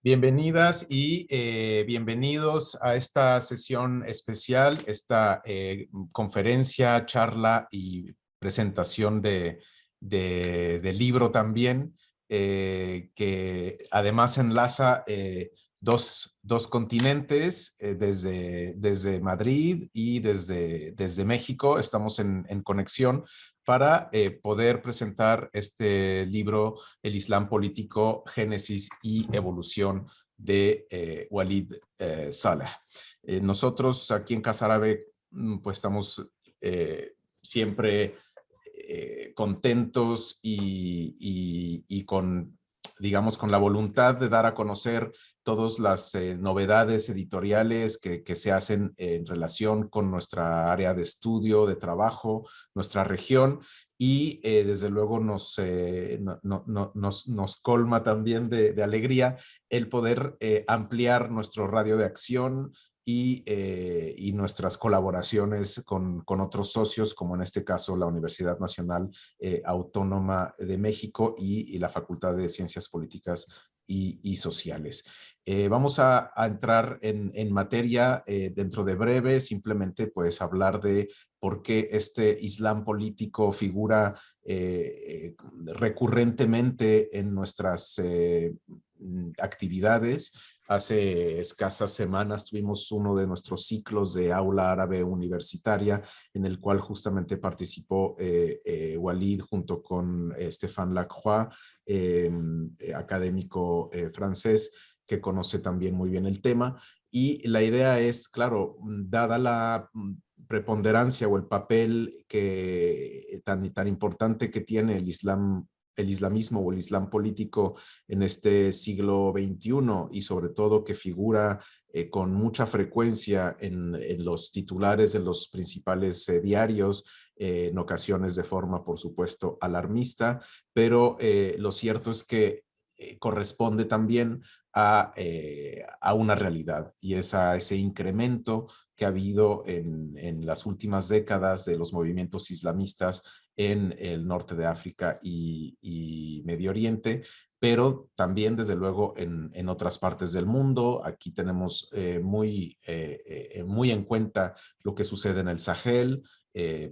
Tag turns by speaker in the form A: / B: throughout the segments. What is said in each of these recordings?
A: Bienvenidas y bienvenidos a esta sesión especial, esta conferencia, charla y presentación de libro también, que además enlaza dos continentes, desde Madrid y desde México. Estamos en conexión para poder presentar este libro, El Islam político, génesis y evolución, de Walid Saleh. Nosotros aquí en Casa Árabe pues estamos siempre contentos y con, digamos, con la voluntad de dar a conocer todas las novedades editoriales que se hacen en relación con nuestra área de estudio, de trabajo, nuestra región. Y desde luego nos colma también de alegría el poder ampliar nuestro radio de acción y nuestras colaboraciones con otros socios, como en este caso la Universidad Nacional Autónoma de México y la Facultad de Ciencias Políticas y Sociales. Vamos a entrar en materia dentro de breve, simplemente pues hablar de por qué este Islam político figura recurrentemente en nuestras actividades. Hace escasas semanas tuvimos uno de nuestros ciclos de aula árabe universitaria, en el cual justamente participó Walid junto con Stéphane Lacroix, académico francés, que conoce también muy bien el tema. Y la idea es, claro, dada la preponderancia o el papel tan importante que tiene el islamismo o el islam político en este siglo XXI, y sobre todo que figura con mucha frecuencia en los titulares de los principales diarios, en ocasiones de forma, por supuesto, alarmista, pero lo cierto es que corresponde también a una realidad, y es a ese incremento que ha habido en las últimas décadas de los movimientos islamistas en el norte de África y Medio Oriente, pero también desde luego en otras partes del mundo. Aquí tenemos muy en cuenta lo que sucede en el Sahel,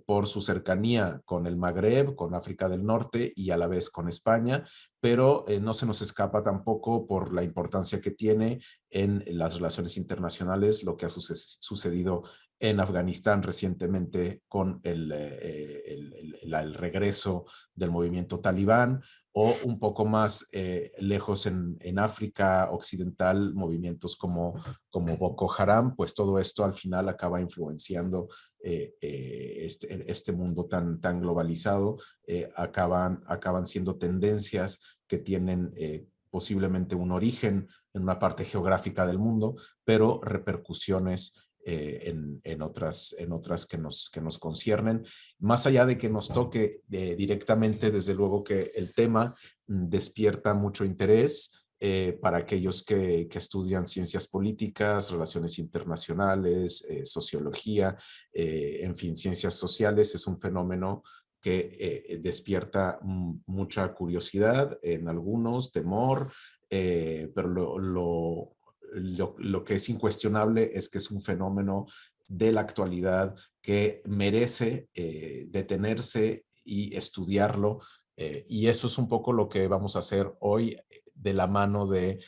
A: por su cercanía con el Magreb, con África del Norte y a la vez con España, pero no se nos escapa tampoco por la importancia que tiene en las relaciones internacionales lo que ha sucedido en Afganistán recientemente con el regreso del movimiento talibán, o un poco más lejos en África Occidental, movimientos como Boko Haram. Pues todo esto al final acaba influenciando este mundo tan globalizado. Acaban siendo tendencias que tienen posiblemente un origen en una parte geográfica del mundo, pero repercusiones en otras que nos conciernen. Más allá de que nos toque directamente, desde luego que el tema despierta mucho interés para aquellos que estudian ciencias políticas, relaciones internacionales, sociología, en fin, ciencias sociales. Es un fenómeno que despierta mucha curiosidad en algunos, temor, pero lo que es incuestionable es que es un fenómeno de la actualidad que merece detenerse y estudiarlo. Y eso es un poco lo que vamos a hacer hoy de la mano de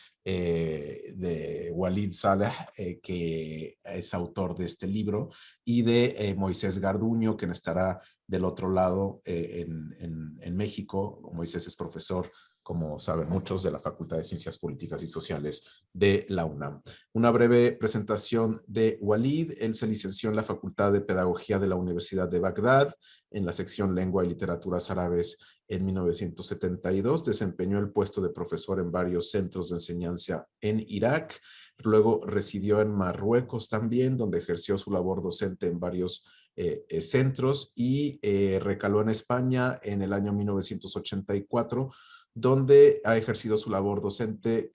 A: Walid Saleh, que es autor de este libro, y de Moisés Garduño, quien estará del otro lado en México. Moisés es profesor, como saben muchos, de la Facultad de Ciencias Políticas y Sociales de la UNAM. Una breve presentación de Walid. Él se licenció en la Facultad de Pedagogía de la Universidad de Bagdad, en la sección Lengua y Literaturas Árabes en 1972. Desempeñó el puesto de profesor en varios centros de enseñanza en Irak. Luego residió en Marruecos también, donde ejerció su labor docente en varios centros, y recaló en España en el año 1984, donde ha ejercido su labor docente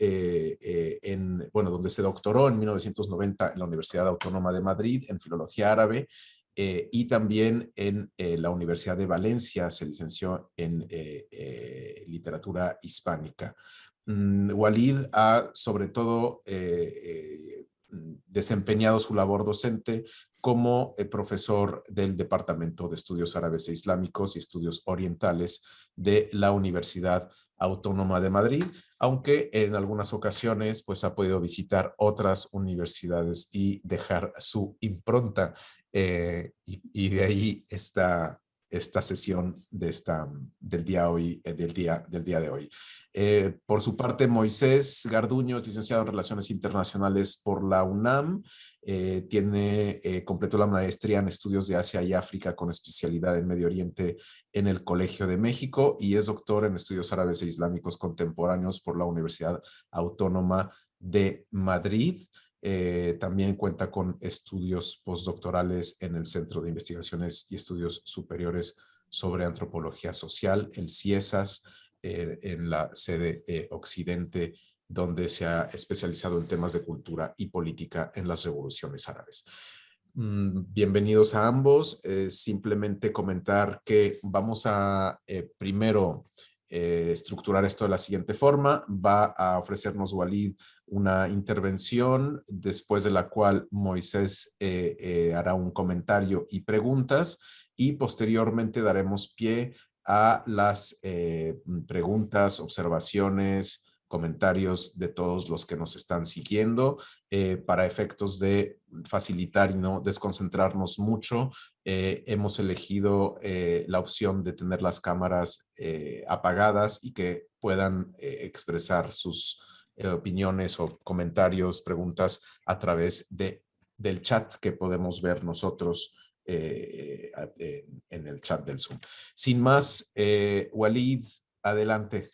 A: donde se doctoró en 1990 en la Universidad Autónoma de Madrid en Filología Árabe, y también en la Universidad de Valencia se licenció en Literatura Hispánica. Walid ha sobre todo desempeñado su labor docente como profesor del Departamento de Estudios Árabes e Islámicos y Estudios Orientales de la Universidad Autónoma de Madrid, aunque en algunas ocasiones pues ha podido visitar otras universidades y dejar su impronta y de ahí esta sesión del día de hoy. Por su parte, Moisés Garduño es licenciado en Relaciones Internacionales por la UNAM. Completó la maestría en Estudios de Asia y África con especialidad en Medio Oriente en el Colegio de México y es doctor en Estudios Árabes e Islámicos Contemporáneos por la Universidad Autónoma de Madrid. También cuenta con estudios postdoctorales en el Centro de Investigaciones y Estudios Superiores sobre Antropología Social, el CIESAS, en la sede Occidente, donde se ha especializado en temas de cultura y política en las revoluciones árabes. Bienvenidos a ambos. Simplemente comentar que vamos a primero estructurar esto de la siguiente forma. Va a ofrecernos Walid una intervención, después de la cual Moisés hará un comentario y preguntas, y posteriormente daremos pie a las preguntas, observaciones, comentarios de todos los que nos están siguiendo para efectos de facilitar y no desconcentrarnos mucho. Hemos elegido la opción de tener las cámaras apagadas y que puedan expresar sus opiniones o comentarios, preguntas a través del chat que podemos ver nosotros en el chat del Zoom. Sin más, Walid, adelante.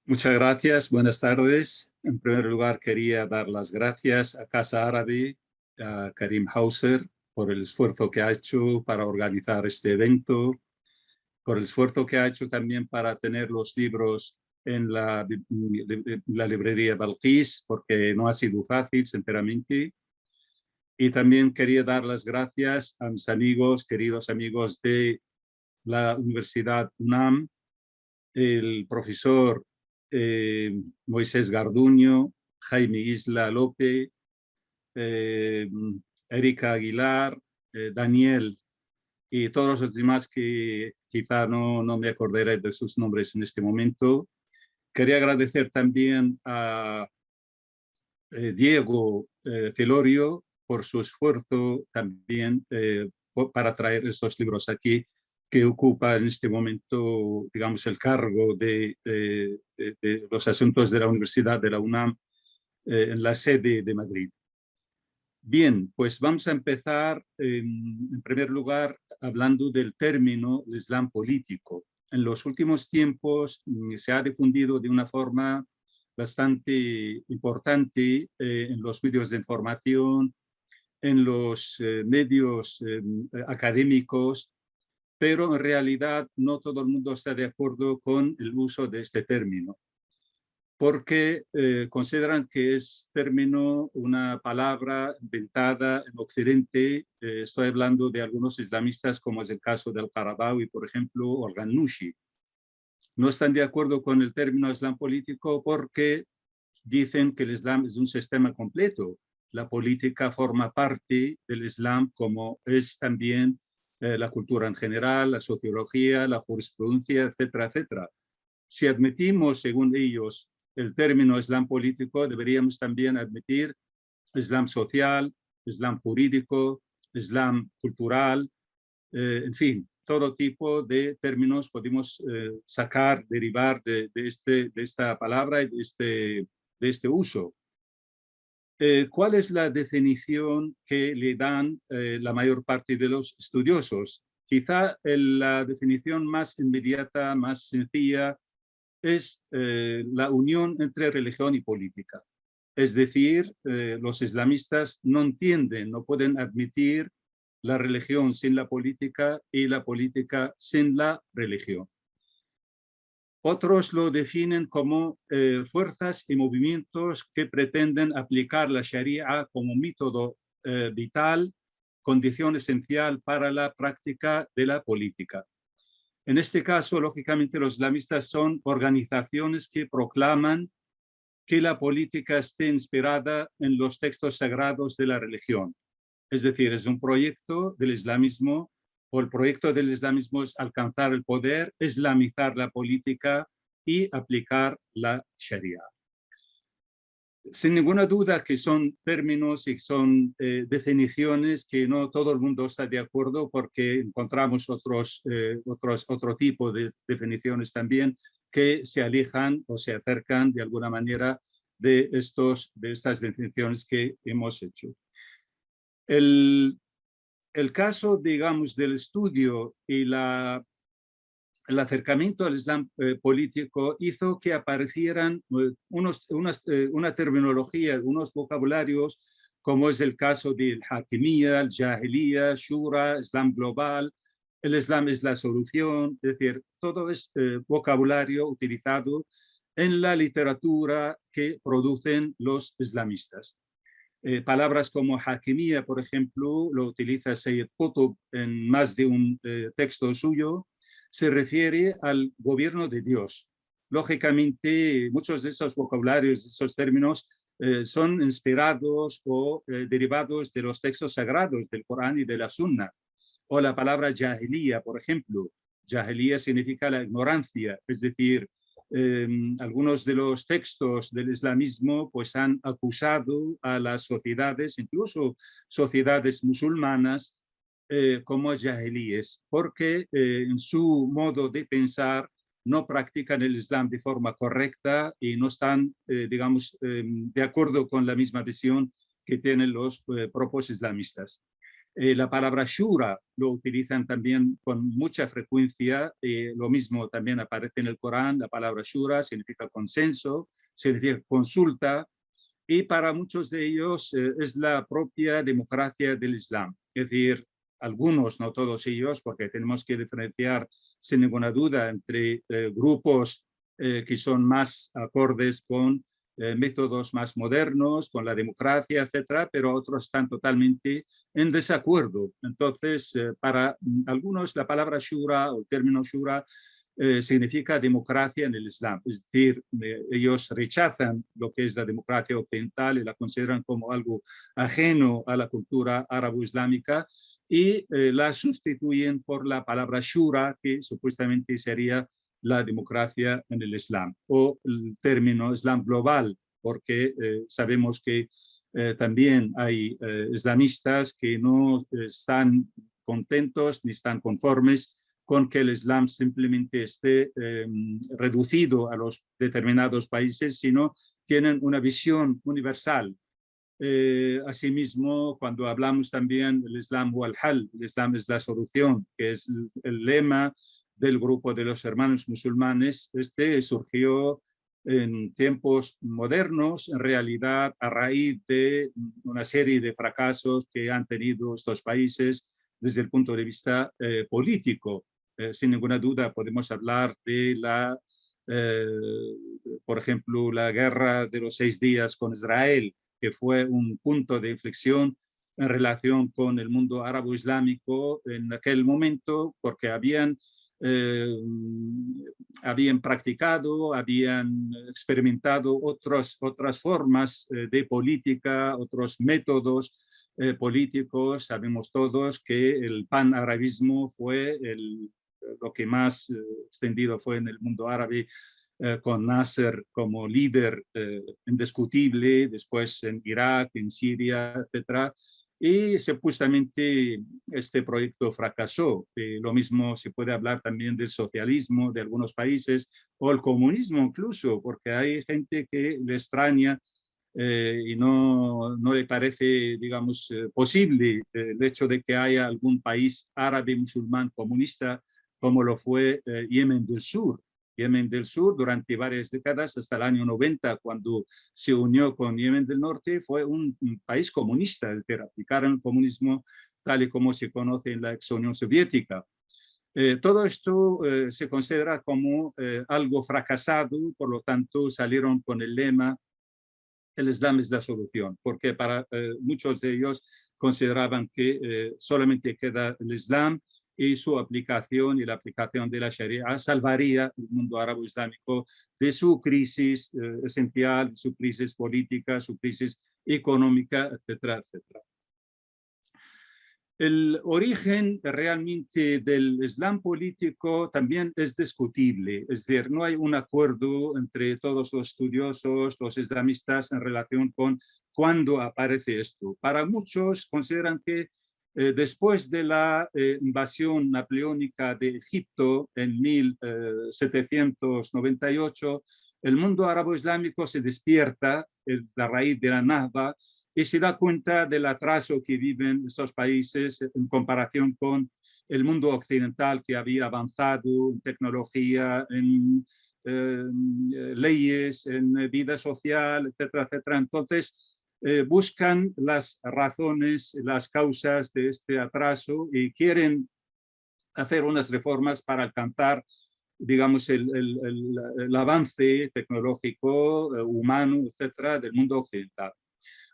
B: Muchas gracias, buenas tardes. En primer lugar, quería dar las gracias a Casa Árabe, a Karim Hauser, por el esfuerzo que ha hecho para organizar este evento, por el esfuerzo que ha hecho también para tener los libros en la librería Balqis, porque no ha sido fácil, sinceramente. Y también quería dar las gracias a mis amigos, queridos amigos de la Universidad UNAM, el profesor Moisés Garduño, Jaime Isla López, Erika Aguilar, Daniel y todos los demás que quizá no me acordaré de sus nombres en este momento. Quería agradecer también a Diego Filorio por su esfuerzo también para traer estos libros aquí, que ocupa en este momento, digamos, el cargo de los asuntos de la Universidad de la UNAM en la sede de Madrid. Bien, pues vamos a empezar en primer lugar hablando del término Islam político. En los últimos tiempos se ha difundido de una forma bastante importante en los medios de información, en los medios académicos, pero en realidad no todo el mundo está de acuerdo con el uso de este término, porque consideran que es término una palabra inventada en Occidente. Estoy hablando de algunos islamistas, como es el caso del Qaradawi, por ejemplo, o el Ghannouchi. No están de acuerdo con el término Islam político porque dicen que el Islam es un sistema completo. La política forma parte del Islam, como es también la cultura en general, la sociología, la jurisprudencia, etcétera, etcétera. Si admitimos, según ellos, el término Islam político, deberíamos también admitir Islam social, Islam jurídico, Islam cultural, en fin, todo tipo de términos podemos sacar, derivar de esta palabra y de este uso. ¿Cuál es la definición que le dan la mayor parte de los estudiosos? Quizá la definición más inmediata, más sencilla, es la unión entre religión y política. Es decir, los islamistas no entienden, no pueden admitir la religión sin la política y la política sin la religión. Otros lo definen como fuerzas y movimientos que pretenden aplicar la Sharia como método vital, condición esencial para la práctica de la política. En este caso, lógicamente, los islamistas son organizaciones que proclaman que la política esté inspirada en los textos sagrados de la religión. Es decir, es un proyecto del islamismo, o el proyecto del islamismo es alcanzar el poder, islamizar la política y aplicar la Sharia. Sin ninguna duda que son términos y son definiciones que no todo el mundo está de acuerdo, porque encontramos otro tipo de definiciones también que se alejan o se acercan de alguna manera de estas definiciones que hemos hecho. El caso, digamos, del estudio y el acercamiento al Islam político hizo que aparecieran una terminología, unos vocabularios, como es el caso del Hakimiyya, el Jahiliyya, Shura, Islam global, el Islam es la solución, es decir, todo es vocabulario utilizado en la literatura que producen los islamistas. Palabras como Hakimiyya, por ejemplo, lo utiliza Sayyid Qutb en más de un texto suyo, se refiere al gobierno de Dios. Lógicamente, muchos de esos vocabularios, esos términos, son inspirados o derivados de los textos sagrados del Corán y de la Sunna. O la palabra Jahiliya, por ejemplo. Jahiliya significa la ignorancia, es decir, algunos de los textos del islamismo pues han acusado a las sociedades, incluso sociedades musulmanas, como jahilíes, porque en su modo de pensar no practican el Islam de forma correcta y no están, digamos, de acuerdo con la misma visión que tienen los propios islamistas. La palabra shura lo utilizan también con mucha frecuencia, lo mismo también aparece en el Corán, la palabra shura significa consenso, significa consulta, y para muchos de ellos es la propia democracia del Islam, es decir, algunos, no todos ellos, porque tenemos que diferenciar sin ninguna duda entre grupos que son más acordes con métodos más modernos, con la democracia, etcétera, pero otros están totalmente en desacuerdo. Entonces, para algunos la palabra shura o el término shura significa democracia en el Islam, es decir, ellos rechazan lo que es la democracia occidental y la consideran como algo ajeno a la cultura árabo-islámica y la sustituyen por la palabra shura, que supuestamente sería la democracia en el Islam, o el término Islam global, porque sabemos que también hay islamistas que no están contentos ni están conformes con que el Islam simplemente esté reducido a los determinados países, sino tienen una visión universal. Asimismo, cuando hablamos también del Islam wal hal, el Islam es la solución, que es el lema del grupo de los hermanos musulmanes, este surgió en tiempos modernos, en realidad a raíz de una serie de fracasos que han tenido estos países desde el punto de vista político. Sin ninguna duda podemos hablar de por ejemplo, la guerra de los 6 días con Israel, que fue un punto de inflexión en relación con el mundo árabe-islámico en aquel momento, porque habían practicado, habían experimentado otras formas de política, otros métodos políticos. Sabemos todos que el panarabismo fue lo que más extendido fue en el mundo árabe, con Nasser como líder indiscutible, después en Irak, en Siria, etc. Y supuestamente este proyecto fracasó. Lo mismo se puede hablar también del socialismo de algunos países o el comunismo incluso, porque hay gente que le extraña y no le parece, digamos, posible el hecho de que haya algún país árabe musulmán comunista como lo fue Yemen del Sur. Yemen del Sur durante varias décadas, hasta el año 90, cuando se unió con Yemen del Norte, fue un país comunista, el que aplicaron el comunismo tal y como se conoce en la ex Unión Soviética. Todo esto se considera como algo fracasado, por lo tanto salieron con el lema el Islam es la solución, porque para muchos de ellos consideraban que solamente queda el Islam y su aplicación y la aplicación de la Sharia salvaría el mundo árabe islámico de su crisis esencial, su crisis política, su crisis económica, etcétera, etcétera. El origen realmente del Islam político también es discutible, es decir, no hay un acuerdo entre todos los estudiosos, los islamistas, en relación con cuándo aparece esto. Para muchos consideran que después de la invasión napoleónica de Egipto en 1798, el mundo árabe-islámico se despierta, la raíz de la Nahda, y se da cuenta del atraso que viven estos países en comparación con el mundo occidental, que había avanzado en tecnología, en leyes, en vida social, etcétera, etcétera. Entonces, buscan las razones, las causas de este atraso y quieren hacer unas reformas para alcanzar, digamos, el avance tecnológico, humano, etcétera, del mundo occidental.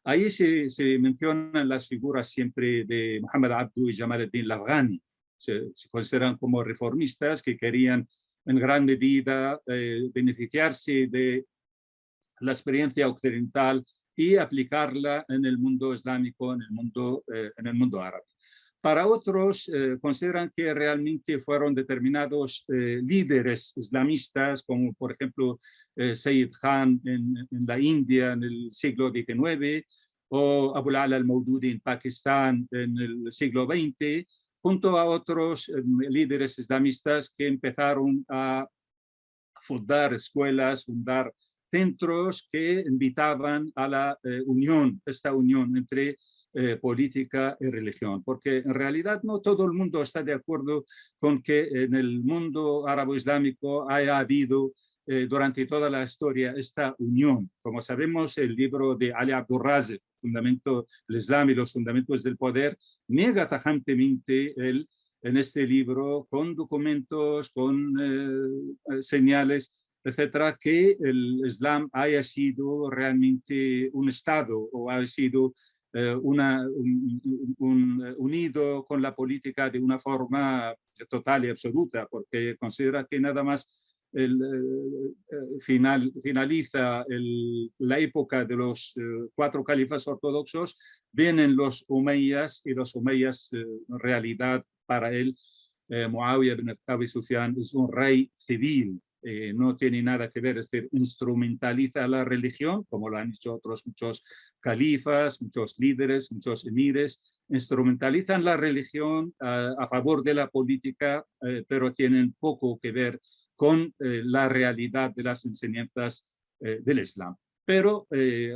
B: Ahí se mencionan las figuras siempre de Muhammad Abdu y Jamal ad-Din al-Afghani. Se consideran como reformistas que querían en gran medida beneficiarse de la experiencia occidental y aplicarla en el mundo islámico, en el mundo árabe. Para otros, consideran que realmente fueron determinados líderes islamistas, como por ejemplo Sayyid Khan en la India en el siglo XIX, o Abul Ala al-Maududi en Pakistán en el siglo XX, junto a otros líderes islamistas que empezaron a fundar escuelas, fundar centros que invitaban a la unión, esta unión entre política y religión, porque en realidad no todo el mundo está de acuerdo con que en el mundo árabe-islámico haya habido durante toda la historia esta unión. Como sabemos, el libro de Ali Abdurrazzaq, Fundamento del Islam y los fundamentos del poder, niega tajantemente en este libro, con documentos, con señales, etcétera, que el Islam haya sido realmente un Estado o haya sido unido con la política de una forma total y absoluta, porque considera que nada más finaliza la época de los 4 califas ortodoxos, vienen los Umayyas, y los Umayyas en realidad para él, Muawiyah ibn Abi Sufyan es un rey civil, no tiene nada que ver, es decir, instrumentaliza la religión, como lo han hecho otros muchos califas, muchos líderes, muchos emires, instrumentalizan la religión a favor de la política, pero tienen poco que ver con la realidad de las enseñanzas del Islam. Pero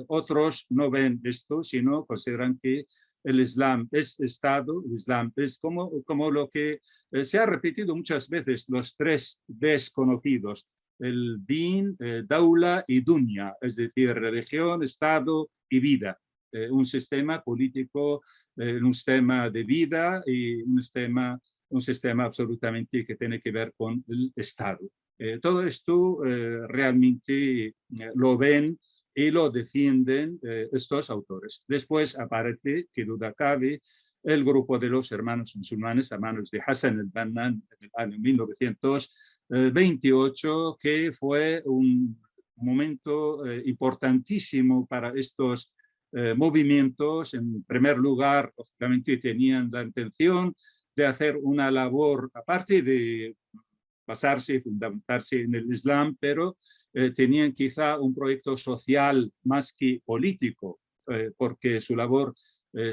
B: otros no ven esto, sino consideran que el Islam es Estado, el Islam es como lo que se ha repetido muchas veces, los 3 desconocidos, el din, daula y dunya, es decir, religión, Estado y vida. Un sistema político, un sistema de vida y un sistema absolutamente que tiene que ver con el Estado. Todo esto realmente lo ven y lo defienden estos autores. Después aparece, que duda cabe, el grupo de los hermanos musulmanes a manos de Hassan al-Banna en el año 1928, que fue un momento importantísimo para estos movimientos. En primer lugar, obviamente tenían la intención de hacer una labor, aparte de basarse y fundamentarse en el Islam, pero tenían quizá un proyecto social más que político, porque su labor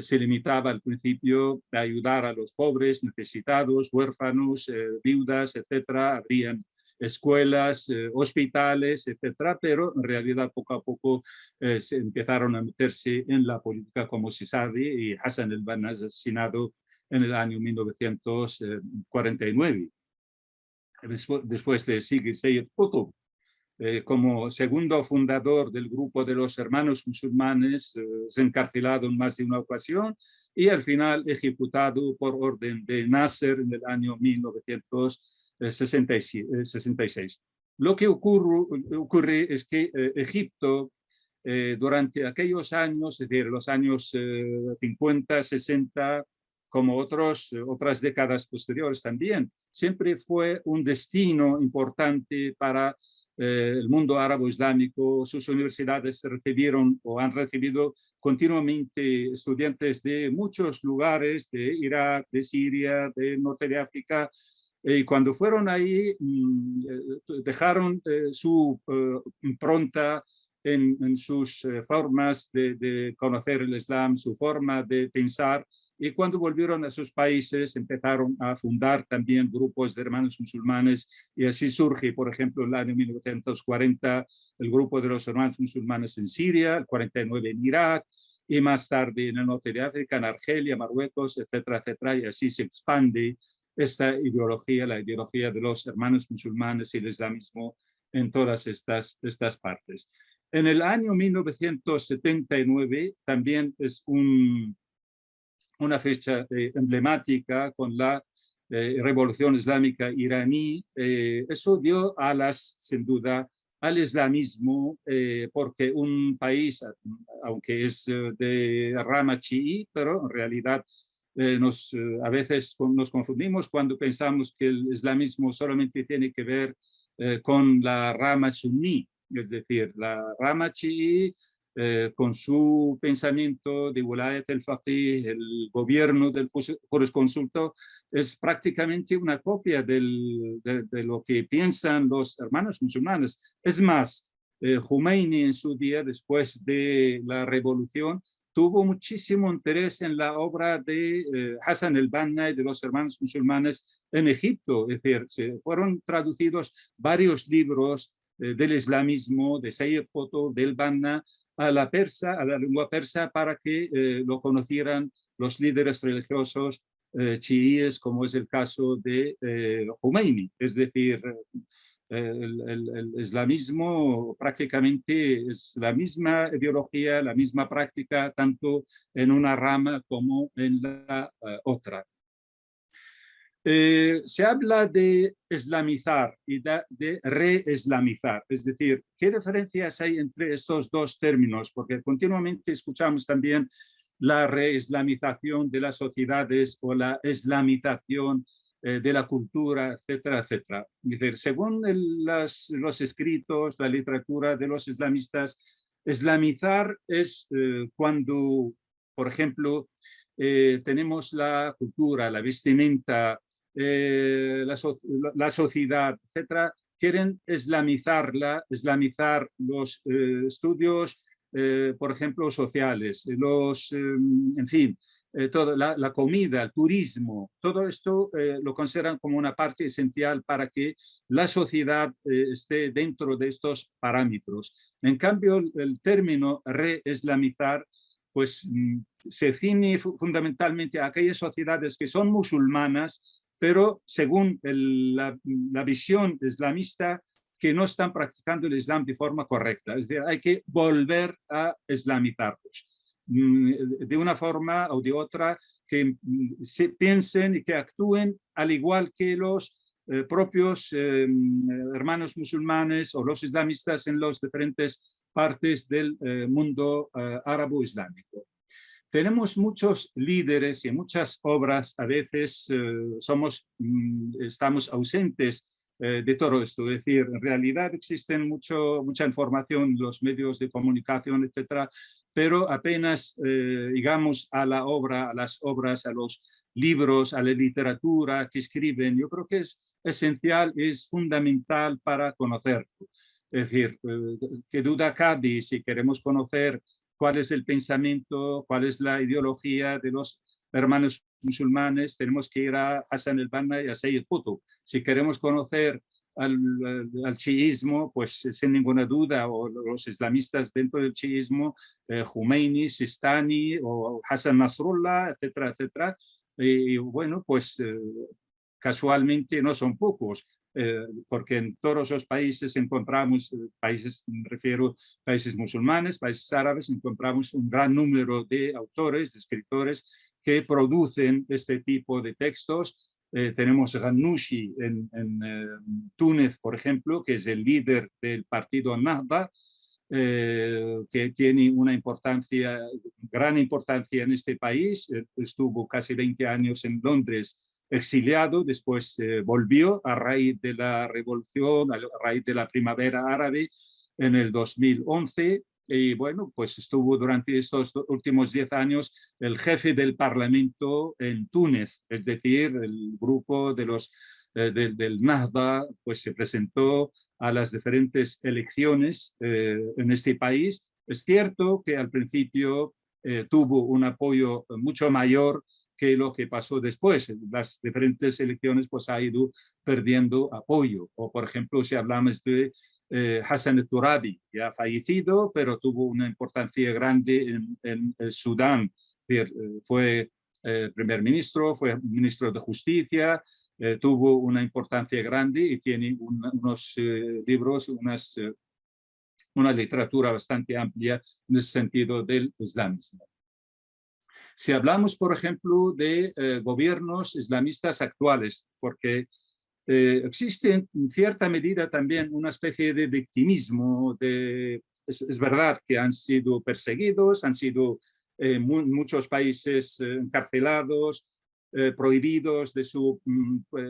B: se limitaba al principio a ayudar a los pobres, necesitados, huérfanos, viudas, etcétera. Habrían escuelas, hospitales, etcétera, pero en realidad poco a poco se empezaron a meterse en la política, como se sabe, y Hassan al-Banna es asesinado en el año 1949. Después de Sayyid Qutb, como segundo fundador del grupo de los hermanos musulmanes, es encarcelado en más de una ocasión y al final ejecutado por orden de Nasser en el año 1966. Lo que ocurre es que Egipto, durante aquellos años, es decir, los años 50, 60, como otras décadas posteriores también, siempre fue un destino importante para el mundo árabe-islámico. Sus universidades recibieron o han recibido continuamente estudiantes de muchos lugares, de Irak, de Siria, del norte de África, y cuando fueron ahí dejaron su impronta en sus formas de conocer el Islam, su forma de pensar, y cuando volvieron a sus países empezaron a fundar también grupos de hermanos musulmanes, y así surge, por ejemplo, en el año 1940 el grupo de los hermanos musulmanes en Siria, el 49 en Irak, y más tarde en el norte de África, en Argelia, Marruecos, etcétera, etcétera, y así se expande esta ideología, la ideología de los hermanos musulmanes y el islamismo en todas estas partes. En el año 1979 también es una fecha emblemática con la revolución islámica iraní. Eso dio alas, sin duda, al islamismo, porque un país, aunque es de rama chií, pero en realidad a veces nos confundimos cuando pensamos que el islamismo solamente tiene que ver con la rama suní, es decir, la rama chií con su pensamiento de Wilayat al-Faqih, el gobierno del jurisconsulto, es prácticamente una copia de lo que piensan los hermanos musulmanes. Es más, Khomeini en su día, después de la revolución, tuvo muchísimo interés en la obra de Hassan el-Banna y de los hermanos musulmanes en Egipto. Es decir, se fueron traducidos varios libros del islamismo, de Sayyid Qutb, del Banna, a la persa, a la lengua persa, para que lo conocieran los líderes religiosos chiíes, como es el caso de Khomeini. Es decir, el islamismo prácticamente es la misma ideología, la misma práctica, tanto en una rama como en la otra. Se habla de islamizar y de reislamizar, es decir, ¿qué diferencias hay entre estos dos términos? Porque continuamente escuchamos también la reislamización de las sociedades o la islamización de la cultura, etcétera, etcétera. Es decir, según los escritos, la literatura de los islamistas, islamizar es cuando, por ejemplo, tenemos la cultura, la vestimenta, la sociedad, etcétera, quieren islamizar los estudios, por ejemplo, sociales, en fin, la comida, el turismo, todo esto lo consideran como una parte esencial para que la sociedad esté dentro de estos parámetros. En cambio, el término reislamizar pues se ciñe fundamentalmente a aquellas sociedades que son musulmanas, pero según la visión islamista, que no están practicando el Islam de forma correcta. Es decir, hay que volver a islamizarlos de una forma o de otra, que se piensen y que actúen al igual que los propios hermanos musulmanes o los islamistas en las diferentes partes del mundo árabo-islámico. Tenemos muchos líderes y muchas obras, a veces estamos ausentes de todo esto, es decir, en realidad existen mucha información en los medios de comunicación, etcétera, pero apenas llegamos a las obras, a los libros, a la literatura que escriben. Yo creo que es esencial, es fundamental para conocerlo. Es decir, qué duda cabe si queremos conocer cuál es el pensamiento, cuál es la ideología de los hermanos musulmanes, tenemos que ir a Hassan el-Banna y a Sayyid Qutb. Si queremos conocer al chiismo, pues sin ninguna duda, o los islamistas dentro del chiismo, Khomeini, Sistani o Hassan Nasrullah, etcétera, etcétera. Y bueno, pues casualmente no son pocos. Porque en todos los países encontramos, me refiero a países musulmanes, países árabes, encontramos un gran número de autores, de escritores que producen este tipo de textos. Tenemos Ghannouchi en Túnez, por ejemplo, que es el líder del partido Nahda, que tiene una importancia, gran importancia en este país. Estuvo casi 20 años en Londres exiliado, después volvió a raíz de la revolución, a raíz de la primavera árabe en el 2011. Y bueno, pues estuvo durante estos últimos 10 años el jefe del Parlamento en Túnez, es decir, el grupo de los, del Nahda, pues se presentó a las diferentes elecciones en este país. Es cierto que al principio tuvo un apoyo mucho mayor que lo que pasó después. Las diferentes elecciones pues ha ido perdiendo apoyo. O por ejemplo, si hablamos de Hassan el-Turabi, que ha fallecido, pero tuvo una importancia grande en Sudán. Fue primer ministro, fue ministro de Justicia, tuvo una importancia grande y tiene unos libros, una literatura bastante amplia en el sentido del islamismo. Si hablamos, por ejemplo, de gobiernos islamistas actuales, porque existe en cierta medida también una especie de victimismo. Es verdad que han sido perseguidos, han sido muchos países encarcelados, prohibidos de su,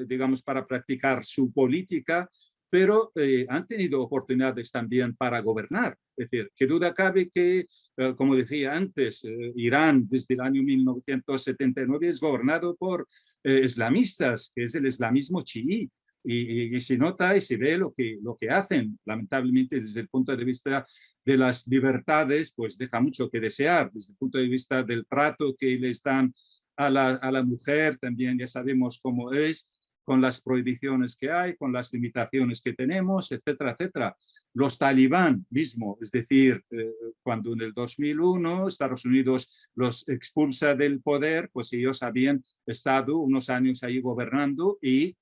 B: digamos, para practicar su política, pero han tenido oportunidades también para gobernar. Es decir, qué duda cabe que, como decía antes, Irán desde el año 1979 es gobernado por islamistas, que es el islamismo chií, y se nota y se ve lo que hacen. Lamentablemente, desde el punto de vista de las libertades, pues deja mucho que desear. Desde el punto de vista del trato que les dan a la mujer, también ya sabemos cómo es, con las prohibiciones que hay, con las limitaciones que tenemos, etcétera, etcétera. Los talibán mismo, es decir, cuando en el 2001 Estados Unidos los expulsa del poder, pues ellos habían estado unos años ahí gobernando y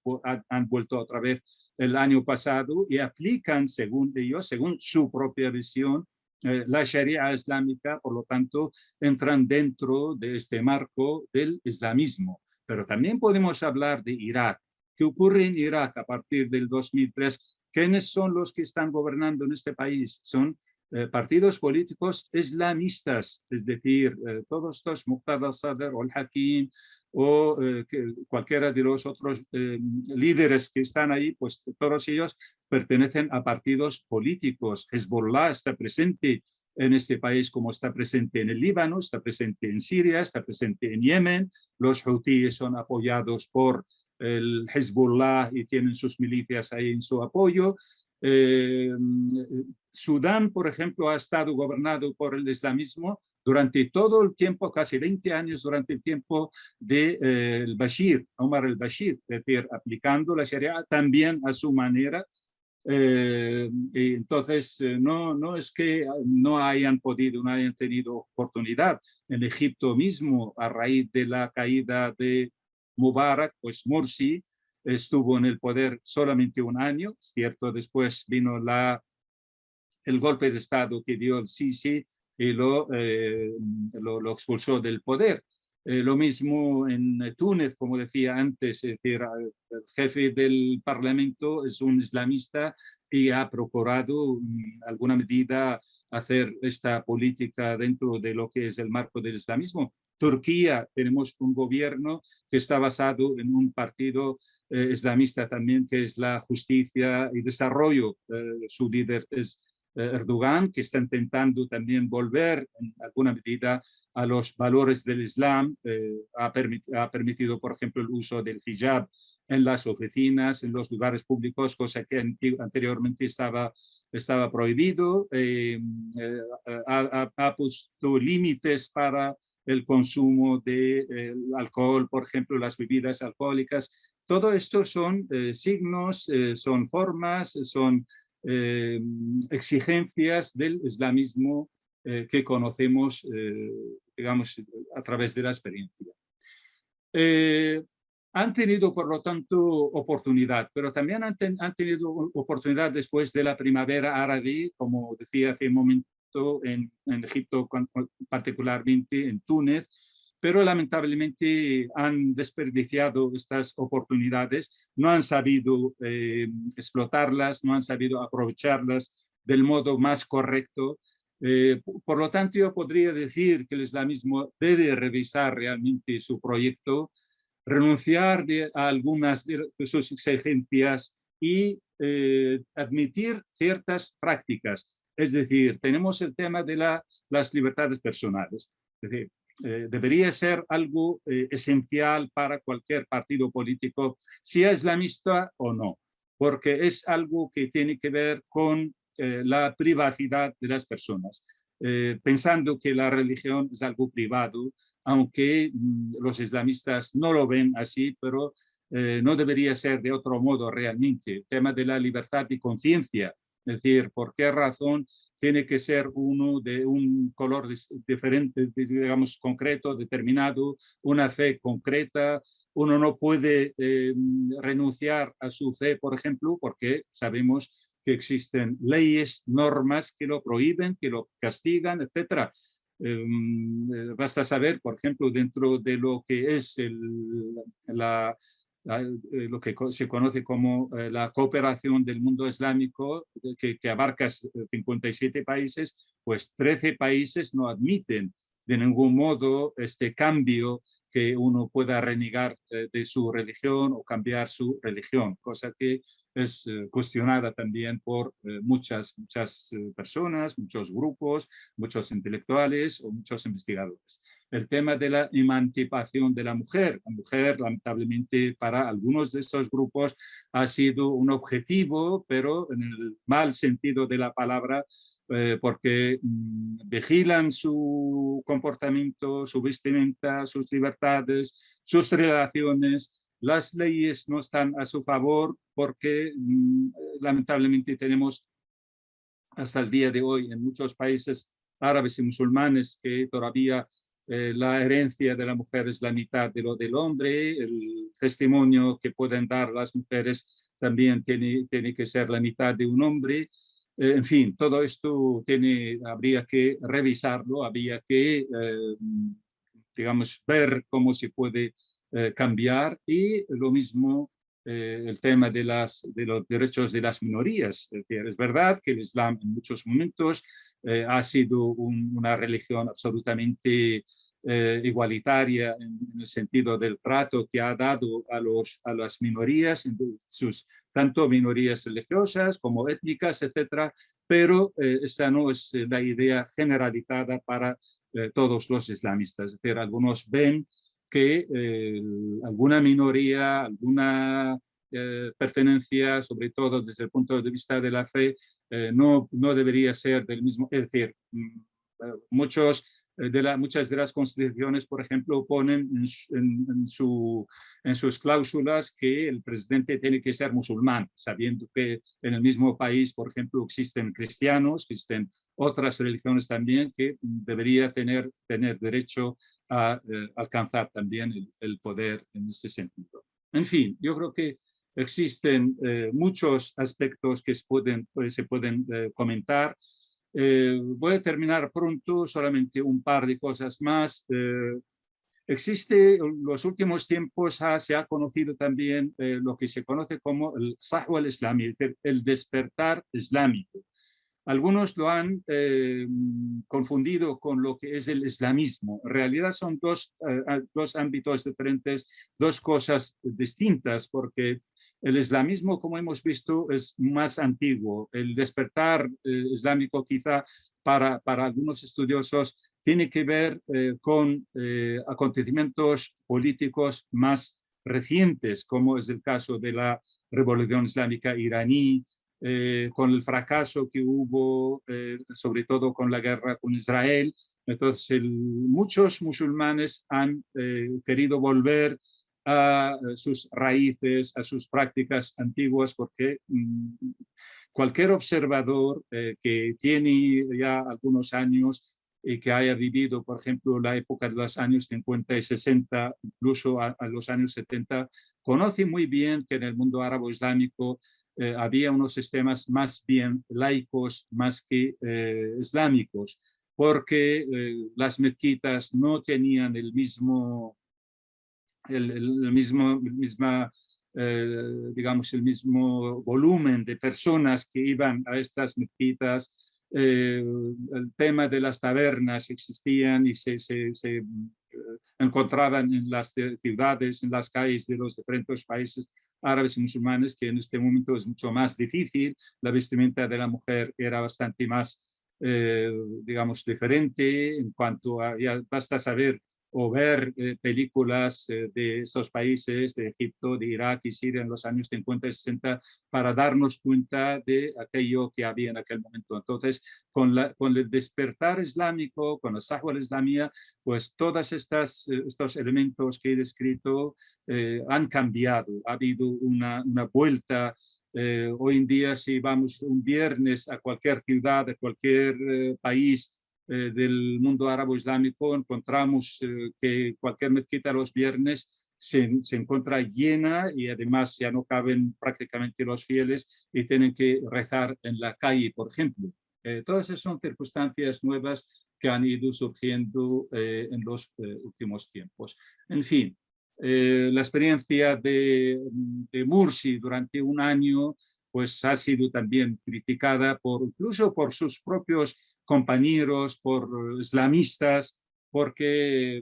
B: han vuelto otra vez el año pasado y aplican, según ellos, según su propia visión, la Sharia islámica, por lo tanto, entran dentro de este marco del islamismo. Pero también podemos hablar de Irak. ¿Qué ocurre en Irak a partir del 2003? ¿Quiénes son los que están gobernando en este país? Son partidos políticos islamistas, es decir, todos estos, Muqtada al-Sadr o al-Hakim o cualquiera de los otros líderes que están ahí, pues todos ellos pertenecen a partidos políticos. Hezbollah está presente en este país como está presente en el Líbano, está presente en Siria, está presente en Yemen. Los hutíes son apoyados por el Hezbollah y tienen sus milicias ahí en su apoyo. Sudán, por ejemplo, ha estado gobernado por el islamismo durante todo el tiempo, casi 20 años, durante el tiempo de Bashir, Omar el-Bashir, es decir, aplicando la Sharia también a su manera. Y entonces, no es que no hayan podido, no hayan tenido oportunidad. En Egipto mismo, a raíz de la caída de Mubarak, pues Morsi estuvo en el poder solamente un año, es cierto, después vino el golpe de Estado que dio el Sisi y lo expulsó del poder. Lo mismo en Túnez, como decía antes, es decir, el jefe del Parlamento es un islamista y ha procurado en alguna medida hacer esta política dentro de lo que es el marco del islamismo. Turquía, tenemos un gobierno que está basado en un partido islamista también, que es la Justicia y Desarrollo. Su líder es Erdogan, que está intentando también volver en alguna medida a los valores del Islam. Ha permitido, por ejemplo, el uso del hijab en las oficinas, en los lugares públicos, cosa que anteriormente estaba prohibido. Ha puesto límites para el consumo de alcohol, por ejemplo, las bebidas alcohólicas. Todo esto son signos, son formas, son exigencias del islamismo que conocemos, digamos, a través de la experiencia. Han tenido, por lo tanto, oportunidad, pero también han tenido oportunidad después de la primavera árabe, como decía hace un momento, en Egipto, particularmente en Túnez, pero lamentablemente han desperdiciado estas oportunidades, no han sabido explotarlas, no han sabido aprovecharlas del modo más correcto. Por lo tanto, yo podría decir que el islamismo debe revisar realmente su proyecto, renunciar a algunas de sus exigencias y admitir ciertas prácticas. Es decir, tenemos el tema de las libertades personales. Es decir, debería ser algo esencial para cualquier partido político, sea islamista o no, porque es algo que tiene que ver con la privacidad de las personas. Pensando que la religión es algo privado, aunque los islamistas no lo ven así, pero no debería ser de otro modo realmente. El tema de la libertad de conciencia, es decir, por qué razón tiene que ser uno de un color diferente, digamos, concreto, determinado, una fe concreta. Uno no puede renunciar a su fe, por ejemplo, porque sabemos que existen leyes, normas que lo prohíben, que lo castigan, etcétera. Basta saber, por ejemplo, dentro de lo que es lo que se conoce como la cooperación del mundo islámico, que abarca 57 países, pues 13 países no admiten de ningún modo este cambio, que uno pueda renegar de su religión o cambiar su religión, cosa que es cuestionada también por muchas personas, muchos grupos, muchos intelectuales o muchos investigadores. El tema de la emancipación de la mujer, lamentablemente para algunos de estos grupos ha sido un objetivo, pero en el mal sentido de la palabra, porque vigilan su comportamiento, su vestimenta, sus libertades, sus relaciones. Las leyes no están a su favor porque lamentablemente tenemos hasta el día de hoy en muchos países árabes y musulmanes que todavía la herencia de la mujer es la mitad de lo del hombre, el testimonio que pueden dar las mujeres también tiene que ser la mitad de un hombre. En fin, todo esto habría que revisarlo, habría que, digamos, ver cómo se puede cambiar, y lo mismo el tema de los derechos de las minorías. Es verdad que el Islam en muchos momentos ha sido una religión absolutamente igualitaria en el sentido del trato que ha dado a las minorías, tanto minorías religiosas como étnicas, etcétera, pero esa no es la idea generalizada para todos los islamistas. Es decir, algunos ven que alguna minoría, alguna pertenencia, sobre todo desde el punto de vista de la fe, no debería ser del mismo. Es decir, muchas de las constituciones, por ejemplo, ponen en sus cláusulas que el presidente tiene que ser musulmán, sabiendo que en el mismo país, por ejemplo, existen cristianos, existen otras religiones también, que debería tener derecho a alcanzar también el poder en ese sentido. En fin, yo creo que existen muchos aspectos que se pueden comentar. Voy a terminar pronto, solamente un par de cosas más. Existe, en los últimos tiempos se ha conocido también lo que se conoce como el Sahwa al-Islami, es decir, el despertar islámico. Algunos lo han confundido con lo que es el islamismo. En realidad son dos ámbitos diferentes, dos cosas distintas, porque el islamismo, como hemos visto, es más antiguo. El despertar islámico, quizá para algunos estudiosos, tiene que ver con acontecimientos políticos más recientes, como es el caso de la Revolución Islámica iraní, con el fracaso que hubo, sobre todo con la guerra con Israel. Entonces, muchos musulmanes han querido volver a sus raíces, a sus prácticas antiguas, porque cualquier observador que tiene ya algunos años y que haya vivido, por ejemplo, la época de los años 50 y 60, incluso a los años 70, conoce muy bien que en el mundo árabe islámico había unos sistemas más bien laicos más que islámicos, porque las mezquitas no tenían el misma digamos, el mismo volumen de personas que iban a estas mezquitas. El tema de las tabernas existían y se encontraban en las ciudades, en las calles de los diferentes países árabes y musulmanes, que en este momento es mucho más difícil. La vestimenta de la mujer era bastante más, digamos, diferente en cuanto a, ya basta saber o ver películas de estos países, de Egipto, de Irak y Siria en los años 50 y 60, para darnos cuenta de aquello que había en aquel momento. Entonces, con el despertar islámico, con la Sahwa al-Islamia, pues todos estos elementos que he descrito han cambiado. Ha habido una vuelta. Hoy en día, si vamos un viernes a cualquier ciudad, a cualquier país, del mundo árabe islámico, encontramos que cualquier mezquita los viernes se encuentra llena y además ya no caben prácticamente los fieles y tienen que rezar en la calle, por ejemplo. Todas esas son circunstancias nuevas que han ido surgiendo en los últimos tiempos. En fin, la experiencia de Mursi durante un año pues ha sido también criticada incluso por sus propios compañeros, por islamistas, porque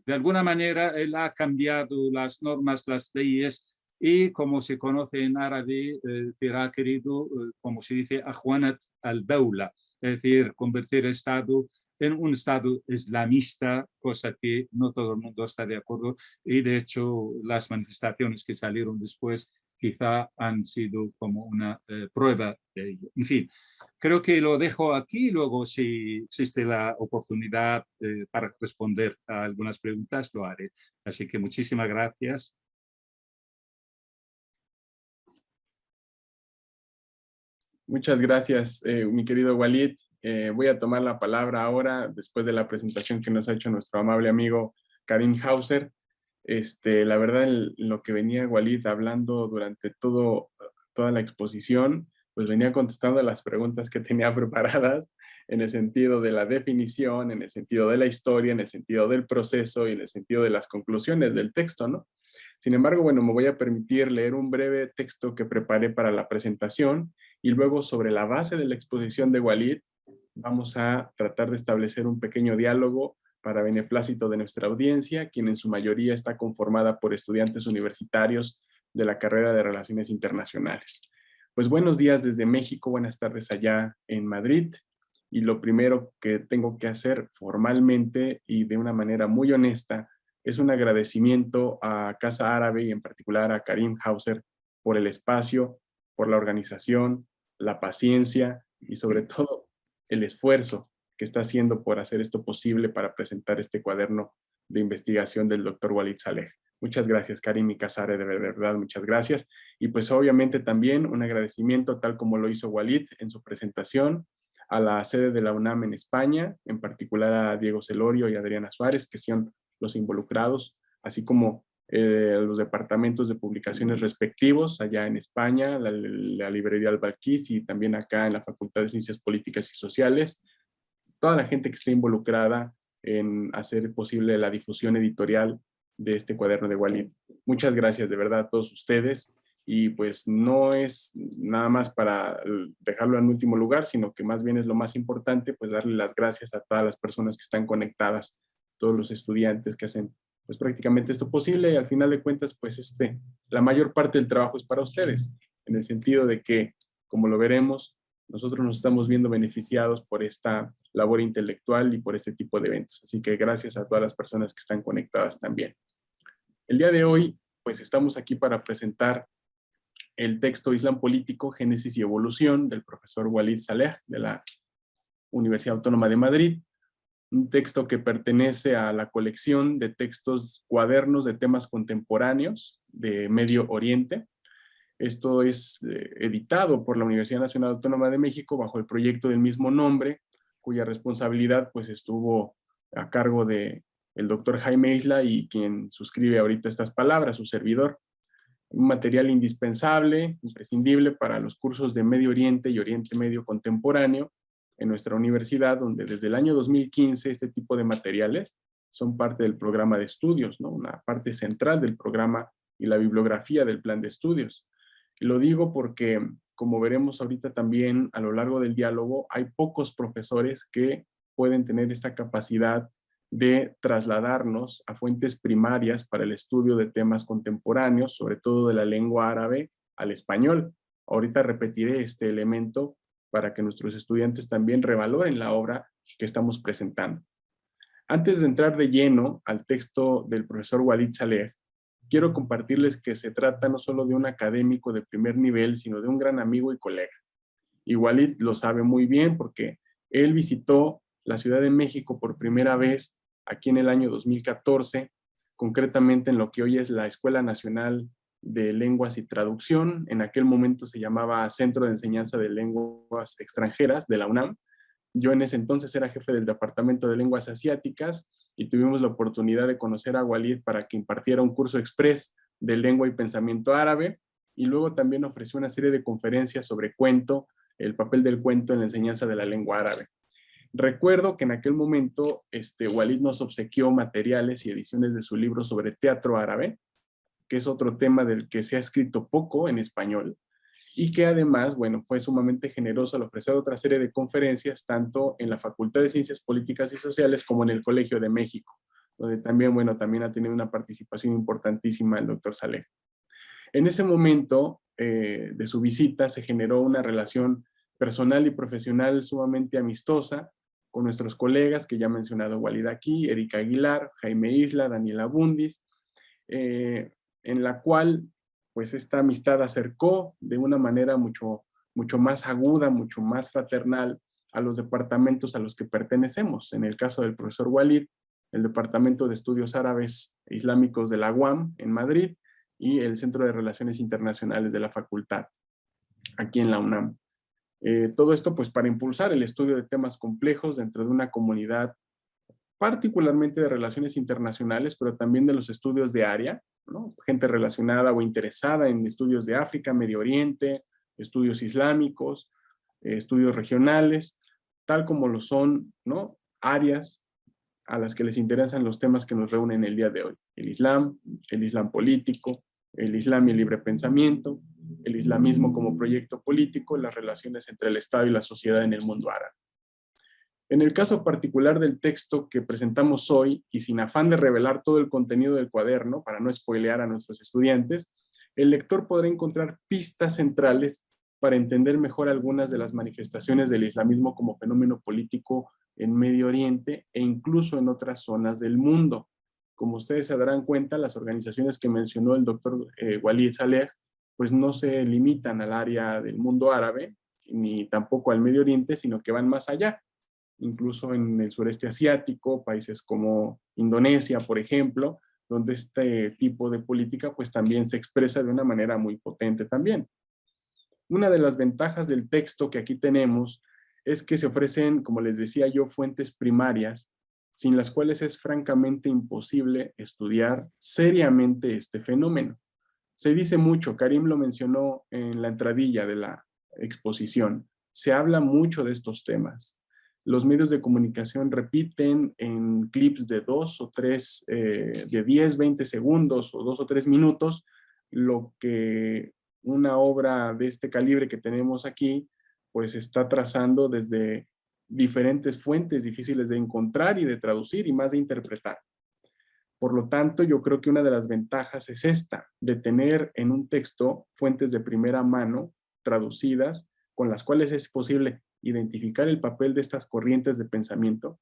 B: de alguna manera él ha cambiado las normas, las leyes, y como se conoce en árabe, ha querido, como se dice, ajuanat al-dawla, es decir, convertir el Estado en un Estado islamista, cosa que no todo el mundo está de acuerdo, y de hecho las manifestaciones que salieron después quizá han sido como una prueba de ello. En fin, creo que lo dejo aquí, luego si existe la oportunidad para responder a algunas preguntas, lo haré. Así que muchísimas gracias.
C: Muchas gracias, mi querido Walid. Voy a tomar la palabra ahora, después de la presentación que nos ha hecho nuestro amable amigo Karim Hauser. La verdad, lo que venía Walid hablando durante toda la exposición, pues venía contestando las preguntas que tenía preparadas en el sentido de la definición, en el sentido de la historia, en el sentido del proceso y en el sentido de las conclusiones del texto, ¿no? Sin embargo, bueno, me voy a permitir leer un breve texto que preparé para la presentación y luego sobre la base de la exposición de Walid vamos a tratar de establecer un pequeño diálogo para beneplácito de nuestra audiencia, quien en su mayoría está conformada por estudiantes universitarios de la carrera de Relaciones Internacionales. Pues buenos días desde México, buenas tardes allá en Madrid. Y lo primero que tengo que hacer formalmente y de una manera muy honesta es un agradecimiento a Casa Árabe y en particular a Karim Hauser por el espacio, por la organización, la paciencia y sobre todo el esfuerzo que está haciendo por hacer esto posible para presentar este cuaderno de investigación del doctor Walid Saleh. Muchas gracias, Karim y Casa Árabe, de verdad, muchas gracias. Y pues obviamente también un agradecimiento, tal como lo hizo Walid en su presentación, a la sede de la UNAM en España, en particular a Diego Celorio y Adriana Suárez, que son los involucrados, así como los departamentos de publicaciones respectivos allá en España, la librería Al-Balquis y también acá en la Facultad de Ciencias Políticas y Sociales, toda la gente que está involucrada en hacer posible la difusión editorial de este cuaderno de Walid. Muchas gracias de verdad a todos ustedes y pues no es nada más para dejarlo en último lugar, sino que más bien es lo más importante, pues darle las gracias a todas las personas que están conectadas, todos los estudiantes que hacen pues prácticamente esto posible y al final de cuentas pues la mayor parte del trabajo es para ustedes, en el sentido de que, como lo veremos, nosotros nos estamos viendo beneficiados por esta labor intelectual y por este tipo de eventos. Así que gracias a todas las personas que están conectadas también. El día de hoy, pues estamos aquí para presentar el texto Islam Político, Génesis y Evolución del profesor Walid Saleh de la Universidad Autónoma de Madrid. Un texto que pertenece a la colección de textos cuadernos de temas contemporáneos de Medio Oriente. Esto es editado por la Universidad Nacional Autónoma de México bajo el proyecto del mismo nombre, cuya responsabilidad pues estuvo a cargo de el doctor Jaime Isla y quien suscribe ahorita estas palabras, su servidor. Un material indispensable, imprescindible para los cursos de Medio Oriente y Oriente Medio Contemporáneo en nuestra universidad, donde desde el año 2015 este tipo de materiales son parte del programa de estudios, ¿no? Una parte central del programa y la bibliografía del plan de estudios. Y lo digo porque, como veremos ahorita también a lo largo del diálogo, hay pocos profesores que pueden tener esta capacidad de trasladarnos a fuentes primarias para el estudio de temas contemporáneos, sobre todo de la lengua árabe al español. Ahorita repetiré este elemento para que nuestros estudiantes también revaloren la obra que estamos presentando. Antes de entrar de lleno al texto del profesor Walid Saleh, quiero compartirles que se trata no solo de un académico de primer nivel, sino de un gran amigo y colega. Y Walid lo sabe muy bien porque él visitó la Ciudad de México por primera vez aquí en el año 2014, concretamente en lo que hoy es la Escuela Nacional de Lenguas y Traducción. En aquel momento se llamaba Centro de Enseñanza de Lenguas Extranjeras de la UNAM. Yo en ese entonces era jefe del Departamento de Lenguas Asiáticas y tuvimos la oportunidad de conocer a Walid para que impartiera un curso express de lengua y pensamiento árabe, y luego también ofreció una serie de conferencias sobre cuento, el papel del cuento en la enseñanza de la lengua árabe. Recuerdo que en aquel momento Walid nos obsequió materiales y ediciones de su libro sobre teatro árabe, que es otro tema del que se ha escrito poco en español, y que además, bueno, fue sumamente generoso al ofrecer otra serie de conferencias, tanto en la Facultad de Ciencias Políticas y Sociales como en el Colegio de México, donde también, bueno, también ha tenido una participación importantísima el doctor Saleh. En ese momento de su visita se generó una relación personal y profesional sumamente amistosa con nuestros colegas, que ya ha mencionado Walid aquí, Erika Aguilar, Jaime Isla, Daniela Bundis, en la cual pues esta amistad acercó de una manera mucho más aguda, mucho más fraternal a los departamentos a los que pertenecemos. En el caso del profesor Walid, el Departamento de Estudios Árabes e Islámicos de la UAM en Madrid y el Centro de Relaciones Internacionales de la Facultad, aquí en la UNAM. Todo esto pues para impulsar el estudio de temas complejos dentro de una comunidad particularmente de relaciones internacionales, pero también de los estudios de área, ¿no? Gente relacionada o interesada en estudios de África, Medio Oriente, estudios islámicos, estudios regionales, tal como lo son, ¿no? Áreas a las que les interesan los temas que nos reúnen el día de hoy. El Islam político, el Islam y el libre pensamiento, el islamismo como proyecto político, las relaciones entre el Estado y la sociedad en el mundo árabe. En el caso particular del texto que presentamos hoy, y sin afán de revelar todo el contenido del cuaderno, para no spoilear a nuestros estudiantes, el lector podrá encontrar pistas centrales para entender mejor algunas de las manifestaciones del islamismo como fenómeno político en Medio Oriente e incluso en otras zonas del mundo. Como ustedes se darán cuenta, las organizaciones que mencionó el doctor Walid Saleh, pues no se limitan al área del mundo árabe, ni tampoco al Medio Oriente, sino que van más allá. Incluso en el sureste asiático, países como Indonesia, por ejemplo, donde este tipo de política pues también se expresa de una manera muy potente también. Una de las ventajas del texto que aquí tenemos es que se ofrecen, como les decía yo, fuentes primarias, sin las cuales es francamente imposible estudiar seriamente este fenómeno. Se dice mucho, Karim lo mencionó en la entradilla de la exposición, se habla mucho de estos temas. Los medios de comunicación repiten en clips de 2 o 3, de 10, 20 segundos o 2 o 3 minutos, lo que una obra de este calibre que tenemos aquí, pues está trazando desde diferentes fuentes difíciles de encontrar y de traducir y más de interpretar. Por lo tanto, yo creo que una de las ventajas es esta, de tener en un texto fuentes de primera mano traducidas, con las cuales es posible identificar el papel de estas corrientes de pensamiento,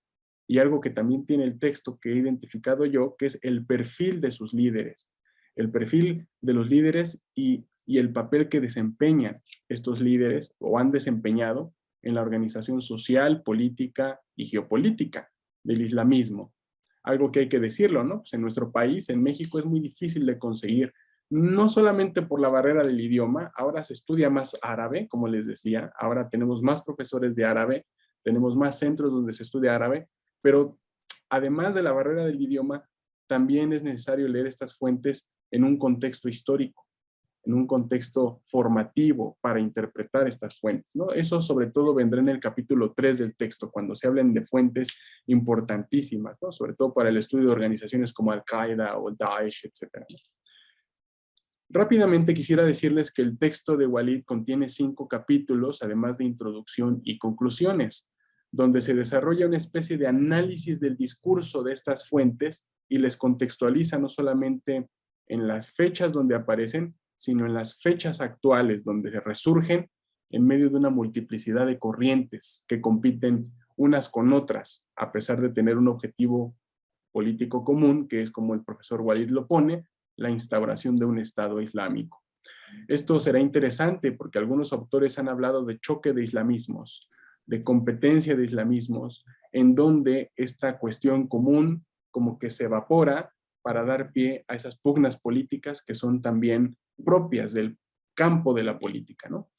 C: y algo que también tiene el texto que he identificado yo, que es el perfil de sus líderes, el perfil de los líderes y el papel que desempeñan estos líderes o han desempeñado en la organización social, política y geopolítica del islamismo. Algo que hay que decirlo, ¿no? Pues en nuestro país, en México, es muy difícil de conseguir, no solamente por la barrera del idioma, ahora se estudia más árabe, como les decía, ahora tenemos más profesores de árabe, tenemos más centros donde se estudia árabe, pero además de la barrera del idioma, también es necesario leer estas fuentes en un contexto histórico, en un contexto formativo para interpretar estas fuentes, ¿no? Eso sobre todo vendrá en el capítulo 3 del texto, cuando se hablen de fuentes importantísimas, ¿no? Sobre todo para el estudio de organizaciones como Al-Qaeda o Daesh, etc. Rápidamente quisiera decirles que el texto de Walid contiene 5 capítulos, además de introducción y conclusiones, donde se desarrolla una especie de análisis del discurso de estas fuentes y les contextualiza no solamente en las fechas donde aparecen, sino en las fechas actuales donde se resurgen en medio de una multiplicidad de corrientes que compiten unas con otras, a pesar de tener un objetivo político común, que es como el profesor Walid lo pone, la instauración de un Estado islámico. Esto será interesante porque algunos autores han hablado de choque de islamismos, de competencia de islamismos, en donde esta cuestión común como que se evapora para dar pie a esas pugnas políticas que son también propias del campo de la política, ¿no?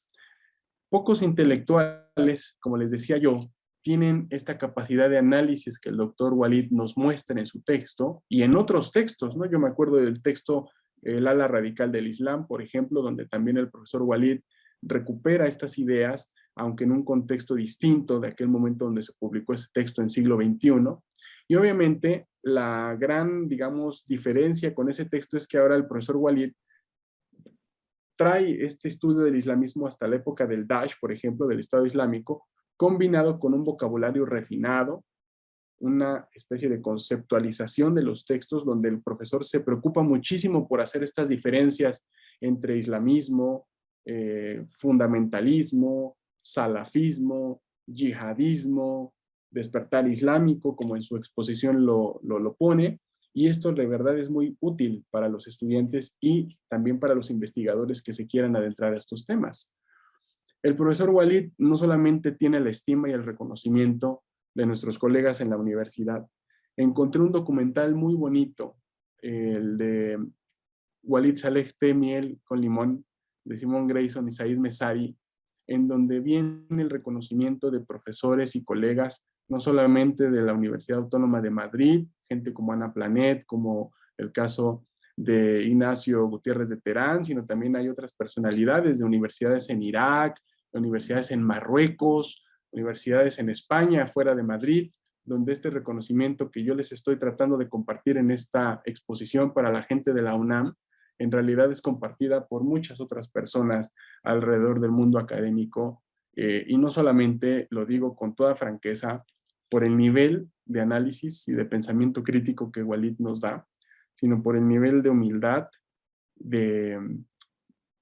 C: Pocos intelectuales, como les decía yo, tienen esta capacidad de análisis que el doctor Walid nos muestra en su texto y en otros textos, ¿no? Yo me acuerdo del texto El ala radical del Islam, por ejemplo, donde también el profesor Walid recupera estas ideas, aunque en un contexto distinto de aquel momento donde se publicó ese texto en siglo XXI. Y obviamente la gran, digamos, diferencia con ese texto es que ahora el profesor Walid trae este estudio del islamismo hasta la época del Daesh, por ejemplo, del Estado Islámico, combinado con un vocabulario refinado, una especie de conceptualización de los textos donde el profesor se preocupa muchísimo por hacer estas diferencias entre islamismo, fundamentalismo, salafismo, yihadismo, despertar islámico, como en su exposición lo pone, y esto de verdad es muy útil para los estudiantes y también para los investigadores que se quieran adentrar a estos temas. El profesor Walid no solamente tiene la estima y el reconocimiento de nuestros colegas en la universidad. Encontré un documental muy bonito, el de Walid Saleh Té Miel con Limón, de Simón Grayson y Said Messari, en donde viene el reconocimiento de profesores y colegas, no solamente de la Universidad Autónoma de Madrid, gente como Ana Planet, como el caso de Ignacio Gutiérrez de Terán, sino también hay otras personalidades de universidades en Irak, universidades en Marruecos, universidades en España, fuera de Madrid, donde este reconocimiento que yo les estoy tratando de compartir en esta exposición para la gente de la UNAM, en realidad es compartida por muchas otras personas alrededor del mundo académico, y no solamente, lo digo con toda franqueza, por el nivel de análisis y de pensamiento crítico que Walid nos da, sino por el nivel de humildad, de